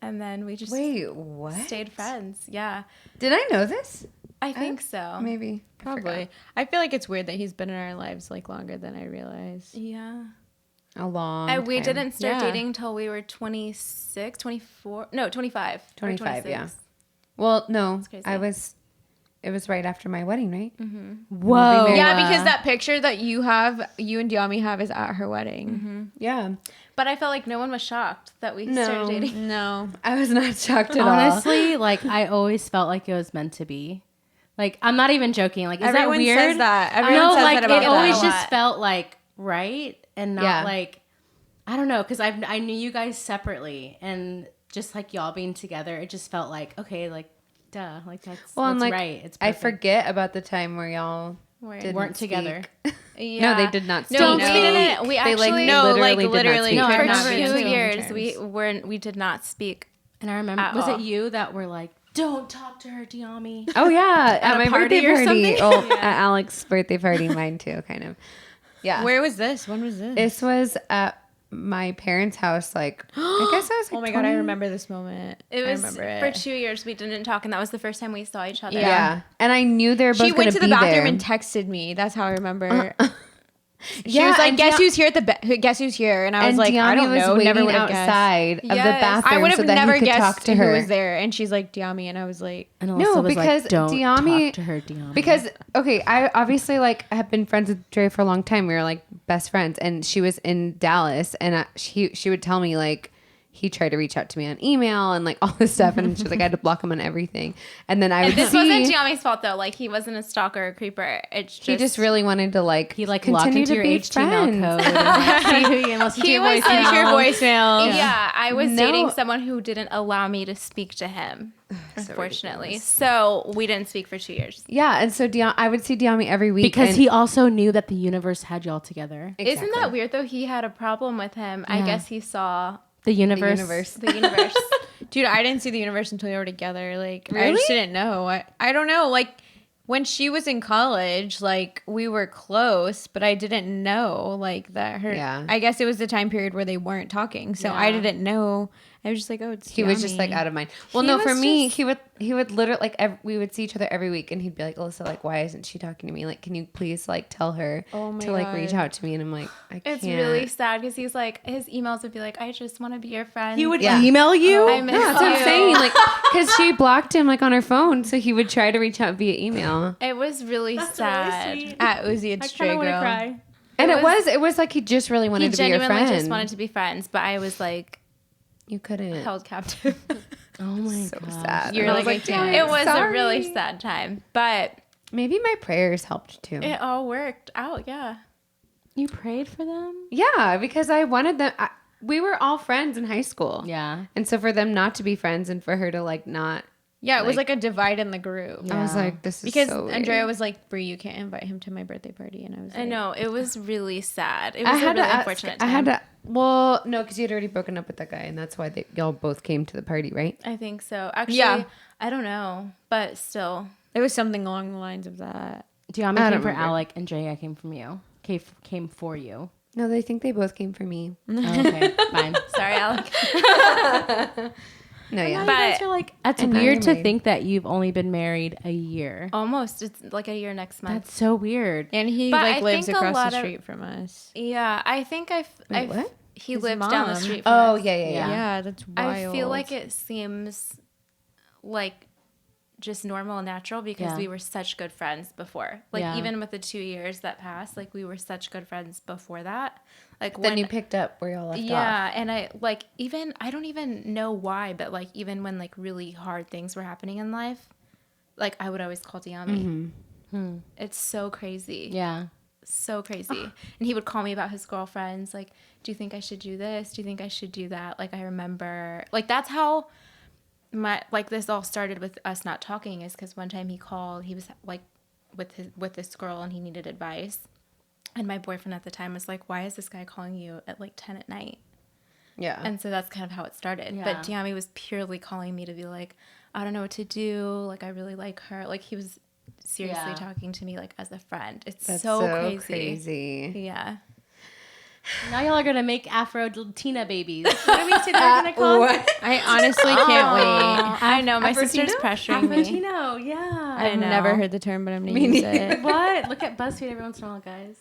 And then we just What? stayed friends. Yeah. Did I know this? I think so. Maybe. Probably. I feel like it's weird that he's been in our lives like longer than I realized. Yeah. A long And we time. didn't start Yeah. dating until we were 26, 24. No, 25. 25, or 26. yeah. Well, no. crazy. It was right after my wedding, right? Whoa. Yeah, because that picture that you and Diami have is at her wedding. Yeah. But I felt like no one was shocked that we started dating. No. I was not shocked at all. Honestly, like I always felt like it was meant to be. Like I'm not even joking. Like is Everyone that weird? says that. Everyone no, says like that about it that. always a just lot. felt like right and not Yeah. like I don't know because I knew you guys separately and just like y'all being together, it just felt like okay, like duh, like that's and like, right. It's I perfect. forget about the time where y'all weren't together. Yeah. No, they did not speak. No, We didn't. We They actually like No, literally, like, did literally not could speak. for not be on 2 speaking years terms. we did not speak. And I remember At was all. it you that were like, don't talk to her, Diami? Oh yeah, at a my party birthday or party. something? Oh, at Alex's birthday party, mine too, kind of. Yeah. Where was this? When was this? This was at my parents' house. Like I guess I was. Like Oh my God, I 20. remember this moment. It was I remember for it. 2 years we didn't talk, and that was the first time we saw each other. Yeah. And I knew they were both She going went to the be bathroom there. and texted me. That's how I remember. She Yeah, was like, and "Guess Dia- who's here Guess who's here?" And I was and like, "I Diami don't was know. Never waiting would have guessed." outside of the Yes. bathroom I would have so that never he could talk guessed to who her. was there. And she's like, "Diami," and I was like, And Alyssa No, was because like, don't Diami- talk to her, Diami. Because okay, I obviously like have been friends with Dre for a long time. We were like best friends, and she was in Dallas, and she would tell me like he tried to reach out to me on email and like all this stuff, and she was like I had to block him on everything, and then I would This see wasn't Giami's fault though. Like he wasn't a stalker or creeper. It's just he just really wanted to like he like logged continue into to your be HTML friends. code and like, see who you and listen to He your was like voicemail. "Your voicemail." Yeah, I was No. dating someone who didn't allow me to speak to him, unfortunately. So we didn't speak for 2 years. Yeah, and so I would see Diami every week Because and- he also knew that the universe had y'all together. Isn't that weird though? He had a problem with him. I Yeah. guess he saw The universe. the universe. Dude, I didn't see the universe until we were together. Like, I Really? just didn't know. I don't know. Like, when she was in college, like, we were close, but I didn't know, like, that her. Yeah. I guess it was the time period where they weren't talking. So I Yeah. didn't know. I was just like, oh, it's he was just Diami. like out of mind. Well, He no, for was me, just- he would literally like we would see each other every week, and he'd be like, "Alyssa, like, why isn't she talking to me? Like, can you please like tell her Oh my to like reach God. out to me?" And I'm like, I It's can't. really sad because he's like his emails would be like, "I just want to be your friend." He would Yeah. email you? I miss No, that's what I'm you. saying. Like, because she blocked him like on her phone, so he would try to reach out via email. It was really sad. At Uzi, it's Stray Girl. And was- it was like he just really He wanted to be your genuinely friend. just wanted to be friends, but I was like You couldn't. held captive. Oh my So god. sad. You're And I like, was I can't. It was a sorry. really sad time, but Maybe my prayers helped too. it all worked out. Yeah. You prayed for them? Yeah, because I wanted them. We were all friends in high school. Yeah. And so for them not to be friends and for her to like not, Yeah, it was like a divide in the group. Yeah. I was like, this is Because so weird. Andrea was like, Brie, you can't invite him to my birthday party. And I was like, I know. It was really sad. It I was a had really to ask, unfortunate I time. had to. Well, no, because you had already broken up with that guy, and that's why y'all both came to the party, right? I think so. Actually, Yeah. I don't know, but still. It was something along the lines of that. Diami I came don't for remember. Alec and Jay, I came from you. Came for you. No, they think they both came for me. Oh, okay, fine. Sorry, Alec. No, yeah. You But- guys are like, that's And now weird you're to married. think that you've only been married a year. Almost. It's like a year next month. That's so weird. And he But like I lives think a across lot the of- street from us. Yeah, I think Wait, what? he His lives down the mom. street from Oh, us. yeah. Yeah, that's wild. I feel like it seems like just normal and natural because Yeah. we were such good friends before. Like Yeah. even with the 2 years that passed, like we were such good friends before that. Like Then when you picked up where y'all left off. yeah, and I like even I don't even know why, but like even when like really hard things were happening in life, like I would always call Diami. It's so crazy. Yeah. So crazy. And he would call me about his girlfriends. Like, do you think I should do this? Do you think I should do that? Like, I remember, like, that's how this all started with us not talking is because one time he called, he was like with this girl and he needed advice. And my boyfriend at the time was like, why is this guy calling you at like 10 at night? Yeah. And so that's kind of how it started. Yeah. But Diami was purely calling me to be like, I don't know what to do. Like, I really like her. Like, he was seriously talking to me like as a friend. It's That's so crazy. Yeah. Now y'all are gonna make Afro Tina babies. What do we say they're gonna call? I honestly can't wait. I know. My sister's Afro-Tino? pressuring me. Afro-Tino, yeah. I've know. never heard the term, but I'm gonna use it. What? Look at BuzzFeed every once in a while, guys.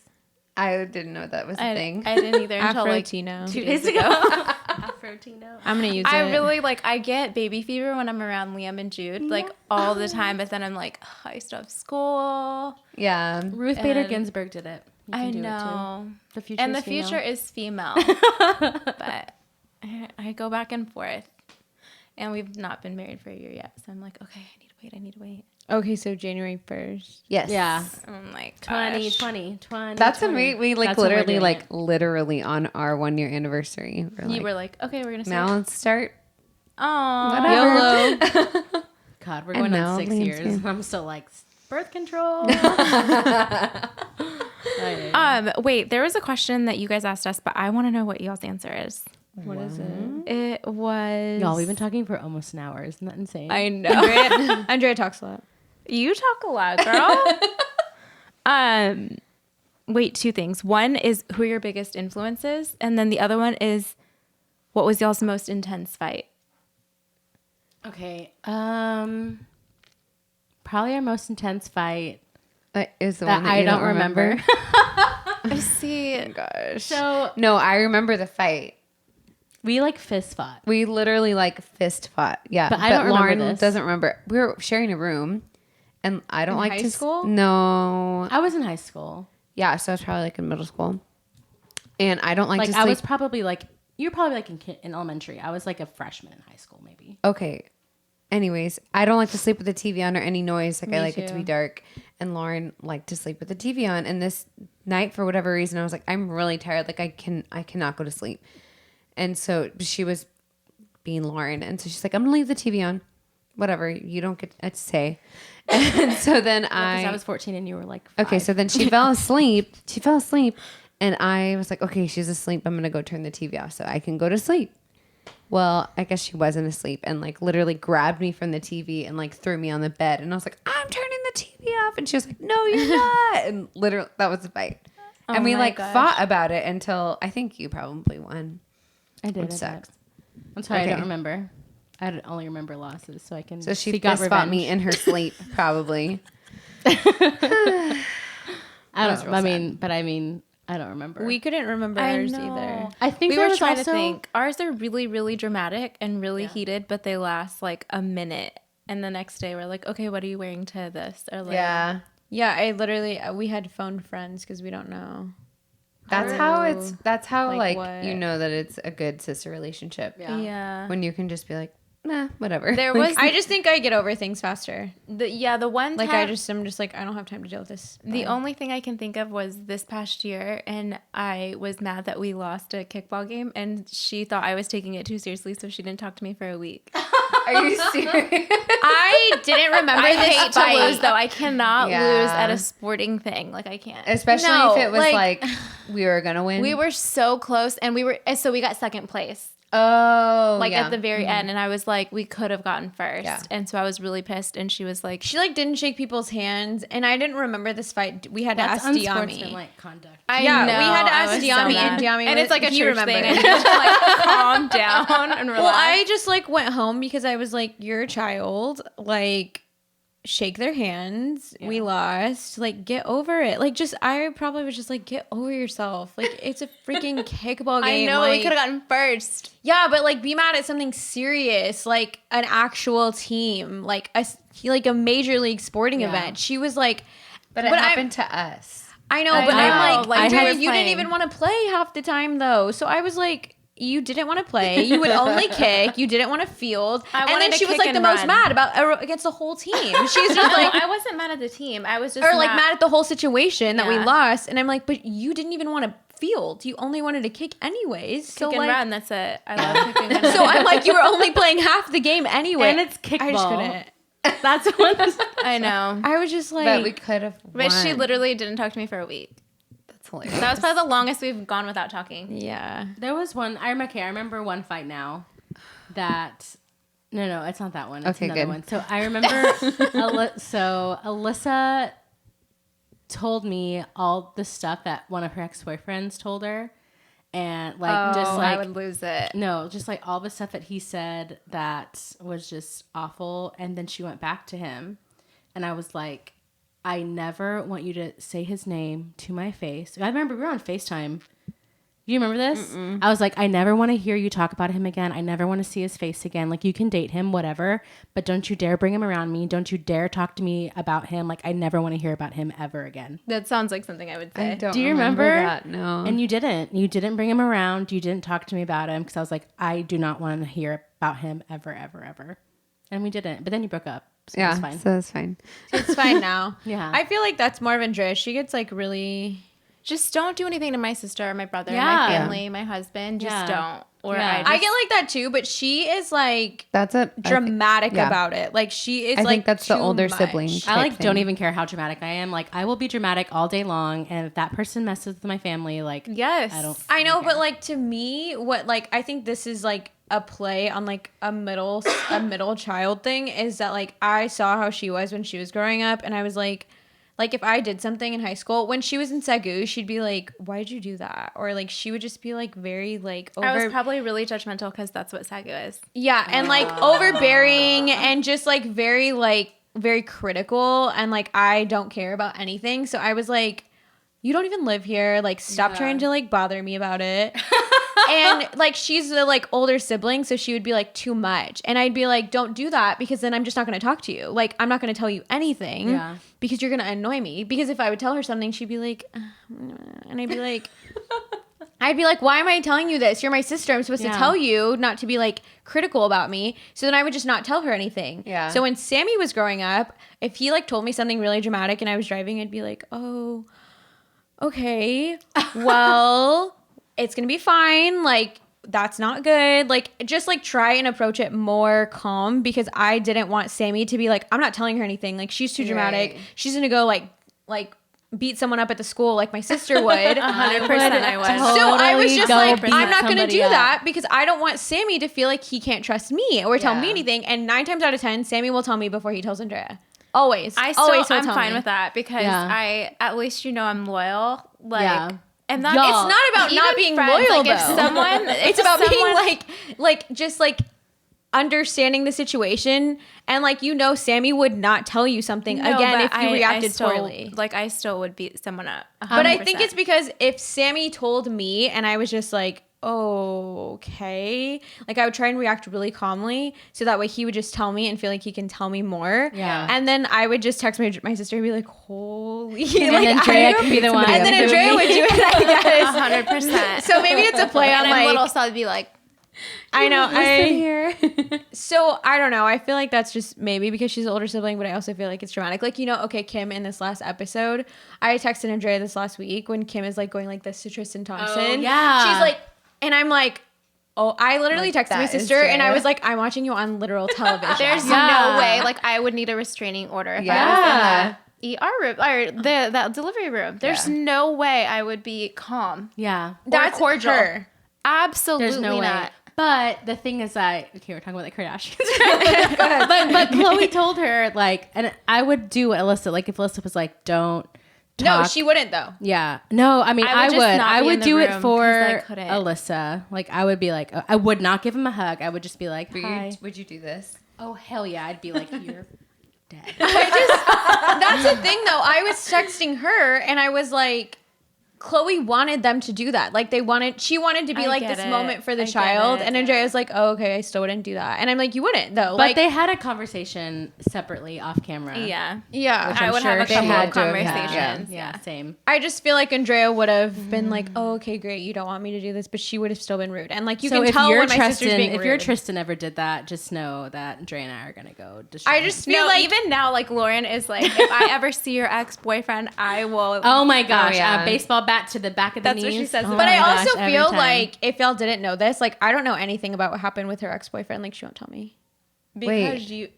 I didn't know that was a thing. I didn't either until like Afro-Tino. 2 days ago. Afro-Tino. I'm gonna use it. I really I get baby fever when I'm around Liam and Jude, like all the time. But then I'm like, I still have school. Yeah. Ruth Bader And- Ginsburg did it. You can I do know. It too. The future And is the female. future is female. But I go back and forth. And we've not been married for a year yet. So I'm like, okay, I need to wait. Okay, so January 1st. Yes. Yeah. And I'm like, 2020. That's when we like That's when we're literally doing like it. literally on our 1 year anniversary. You were like, okay, we're going to now let's start. Oh, Whatever. YOLO. God, we're And going now on 6 Liam's years. here. I'm still like, birth control. Wait, there was a question that you guys asked us, but I want to know what y'all's answer is. What is it? It was... Y'all, we've been talking for almost an hour. Isn't that insane? I know. Andrea talks a lot. You talk a lot, girl. Wait, 2 things. One is who are your biggest influences? And then the other one is what was y'all's most intense fight? Okay. Probably our most intense fight Is the that one that I you don't remember. I see. Gosh. So No, I remember the fight. we like fist fought. We literally like fist fought. Yeah. But I don't remember Lauren this. doesn't remember. We were sharing a room and I don't In like high to school? No. I was in high school. Yeah, so I was probably like in middle school. And I don't like Like to I sleep. was probably like you were probably like in elementary. I was like a freshman in high school, maybe. Okay. Anyways, I don't like to sleep with the TV on or any noise. Like I Me like it to be too. dark. And Lauren liked to sleep with the TV on. And this night, for whatever reason, I was like, I'm really tired. Like I cannot go to sleep. And so she was being Lauren, and so she's like, I'm gonna leave the TV on. Whatever, you don't get to say. And so then Because I was 14 and you were like 5. okay, so then she fell asleep. She fell asleep, and I was like, okay, she's asleep. I'm gonna go turn the TV off so I can go to sleep. Well, I guess she wasn't asleep and like literally grabbed me from the TV and like threw me on the bed. And I was like, I'm turning the TV off. And she was like, no, you're not. And literally that was a fight. And we my like gosh. fought about it until I think you probably won. I did. Which I sucks. did. I'm sorry, Okay. I don't remember. I only remember losses, so I can. So she seek out fist fought revenge. me in her sleep, probably. I was don't. real I mean, I don't remember. We couldn't remember ours either. I think We there were was trying also, to think. Ours are really, really dramatic and really heated, but they last like a minute. And the next day we're like, okay, what are you wearing to this? Or like, Yeah. Yeah, I literally we had phone friends because we don't know. That's how Like like what? you know that it's a good sister relationship. Yeah. When you can just be like, nah, whatever. There Like, was I just think I get over things faster. the one Like time, I'm just like I don't have time to deal with this. the Bye. only thing I can think of was this past year, and I was mad that we lost a kickball game, and she thought I was taking it too seriously, so she didn't talk to me for a week. are you serious? I didn't remember I this hate to fight. lose, though. I cannot Yeah. lose at a sporting thing. Like, I can't. Especially No, if it was like- like we were gonna win. We were so close, and we got second place. Oh, Like yeah. at the very end, and I was like, we could have gotten first. Yeah. And so I was really pissed, and she was like, She like didn't shake people's hands, and I didn't remember this fight. We had to that's ask Diami. unsportsmanlike conduct. I Yeah, we know, had to I ask was so Diami, mad. and Diami and it's was- like a he church remembered. thing, and you just like calm down and relax. Well, I just like went home because I was like, "You're a child. Like, shake their hands. We lost. Like, get over it. Like, just I probably was just like, get over yourself. Like, it's a freaking kickball I game. know like, we could have gotten first. Yeah, but like, be mad at something serious, like an actual team, like a major league sporting Yeah. event. She was like, but it but happened to us. I know, I but know. I'm Like, dude, I you was didn't even want to play half the time though. So I was like, you didn't want to play. You would only kick. You didn't want to field. I And wanted then to she was kick like the and most run. mad about against the whole team. She's just No, like, I wasn't mad at the team. I was just or like mad at the whole situation that we Yeah. lost. And I'm like, but you didn't even want to field. You only wanted to kick anyways. kick So and like, run. That's it. I love kicking and run. so I'm like, you were only playing half the game anyway. And it's kickball. I just couldn't. That's what. I know. I was just like, But we could have won. But she literally didn't talk to me for a week. That's hilarious. That was probably the longest we've gone without talking. yeah. There was one. I remember one fight now that No, it's not that one. It's Okay, another good. one. So I remember, Alyssa told me all the stuff that one of her ex-boyfriends told her. And I would lose it. No, just like all the stuff that he said that was just awful. And then she went back to him. And I was like, I never want you to say his name to my face. I remember we were on FaceTime. Do you remember this? Mm-mm. I was like, I never want to hear you talk about him again. I never want to see his face again. Like, you can date him, whatever, but don't you dare bring him around me. Don't you dare talk to me about him. Like, I never want to hear about him ever again. That sounds like something I would say. Do you remember that? No. And you didn't. You didn't bring him around. You didn't talk to me about him because I was like, I do not want to hear about him ever, ever, ever. And we didn't. But then you broke up. So yeah, it's fine. so it's fine. It's fine now. Yeah. I feel like that's more of Andrea. She gets like really... Just don't do anything to my sister or my brother, Yeah. my family, my husband. Just don't. Or Yeah. I get like that too, but she is like That's a dramatic yeah. about it. Like she is I like think that's the too older much. sibling. I type like don't thing. even care how dramatic I am. Like, I will be dramatic all day long, and if that person messes with my family, like, Yes. I know, care. but like to me, what like I think this is like a play on like a middle child thing is that like I saw how she was when she was growing up, and I was like if I did something in high school when she was in Sagu, she'd be like, "Why did you do that?" Or like she would just be like very like over. I was probably really judgmental because that's what Sagu is. Yeah, and like overbearing and just like very critical, and like I don't care about anything. So I was like, you don't even live here. Like, stop trying to like bother me about it. And like she's the like older sibling, so she would be like too much, and I'd be like, don't do that because then I'm just not going to talk to you. Like, I'm not going to tell you anything because you're going to annoy me. Because if I would tell her something, she'd be like, and I'd be like, why am I telling you this? You're my sister. I'm supposed to tell you not to be like critical about me. So then I would just not tell her anything. Yeah. So when Sammy was growing up, if he like told me something really dramatic and I was driving, I'd be like, oh, okay, well, it's going to be fine. Like, that's not good. Like, just like try and approach it more calm, because I didn't want Sammy to be like, I'm not telling her anything. Like, she's too dramatic. Right. She's going to go like beat someone up at the school like my sister would. 100% I would. So I was just like, beat I'm not going to somebody do up. that because I don't want Sammy to feel like he can't trust me or tell me anything. And 9 times out of 10, Sammy will tell me before he tells Andrea. Always. I'm Always will tell fine me. with that because at least I'm loyal. Like, and that Y'all. It's not about even not being friends, loyal, like, if though. someone, It's about being just understanding the situation, and like Sammy would not tell you something again if you reacted poorly. Like, I still would beat someone up. 100%. But I think it's because if Sammy told me and I was just like, oh, okay, like I would try and react really calmly so that way he would just tell me and feel like he can tell me more. Yeah. And then I would just text my sister and be like, holy. And then Andrea could be the one. And then Andrea would do it, I guess. 100%. So maybe it's a play on and like. little so I'd be like, I know. here. So I don't know. I feel like that's just maybe because she's an older sibling, but I also feel like it's dramatic. Like, okay, Kim in this last episode, I texted Andrea this last week when Kim is like going like this to Tristan Thompson. Oh, yeah. She's like, and I'm like, oh, I literally Like, texted my that is sister and I Drea. was like, I'm watching you on literal television. there's no way. Like, I would need a restraining order if I was in the ER room or that delivery room. There's no way I would be calm. Yeah. That's cordial. her. Absolutely There's no not. way. But the thing is that, okay, we're talking about the Kardashians. but Chloe told her, like, and I would do what Alyssa, like, if Alyssa was like, don't talk. No, she wouldn't though. Yeah. No, I mean, I would just not I be would in the do it room for 'cause I couldn't. Alyssa. Like, I would be like, I would not give him a hug. I would just be like, hi. Would you do this? Oh, hell yeah. I'd be like, you're dead. That's the thing though. I was texting her and I was like, Chloe wanted them to do that. Like she wanted to be I like get this it. moment for the I get child. it, And Andrea was like, oh, okay, I still wouldn't do that. And I'm like, you wouldn't though. But Like they had a conversation separately off camera. Yeah. yeah. Which I I'm would sure have a they couple had of to have had. conversations. Yeah, same. I just feel like Andrea would have been like, oh, okay, great. You don't want me to do this. But she would have still been rude. And like, you So can if tell your when my sister's being if rude. your Tristan ever did that, just know that Dre and I are gonna go destroy I him. just feel No, like even now, like, Lauren is like, if I ever see your ex-boyfriend, I will. Oh my gosh! yeah. A baseball bat to the back of the That's knees. what she says. Oh But my I also gosh, every feel time. like if y'all didn't know this, like I don't know anything about what happened with her ex-boyfriend. Like she won't tell me. Because you,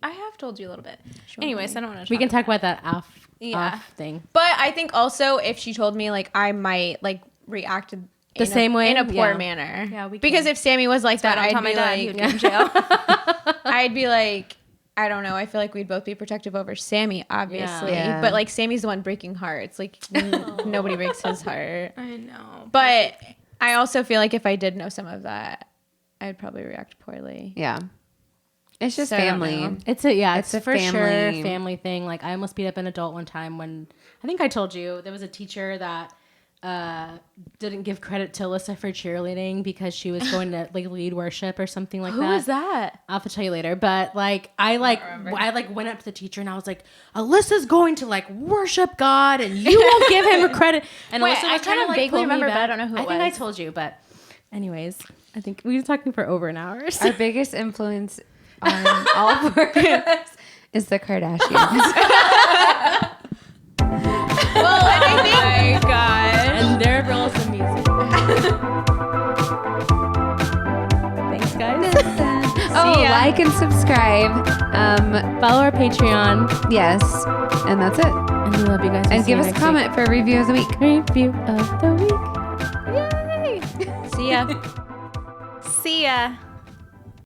I have told you a little bit. Anyways, I don't want to. we can talk about that off Yeah. thing. But I think also if she told me, like I might like react The same way? in a poor Yeah. manner. Yeah, we because can. if Sammy was like that, Don't I'd tell my be dad like, he would be in jail. I'd be like, I don't know. I feel like we'd both be protective over Sammy, obviously. Yeah. But like Sammy's the one breaking hearts. Like nobody breaks his heart. I know. But I also feel like if I did know some of that, I'd probably react poorly. Yeah. It's just So I don't family. know. It's a for family. sure family thing. Like I almost beat up an adult one time when I think I told you there was a teacher that didn't give credit to Alyssa for cheerleading because she was going to like lead worship or something like Who that. was that? I'll have to tell you later. But like I went up to the teacher and I was like, Alyssa's going to like worship God and you won't give him credit. And Wait, Alyssa was I trying kinda to like vaguely pull me remember, but back. I don't know who it I think I was. told you, but anyways, I think we were talking for over an hour. Our biggest influence on all four of us is the Kardashians. Well, and I think Oh my god. And their roles in music. Thanks, guys. Oh, ya. like and subscribe. Follow our Patreon. Yes. And that's it. And we love you guys. We'll And see you give us a next comment for a review of the week. week. Review of the week. see ya. See ya.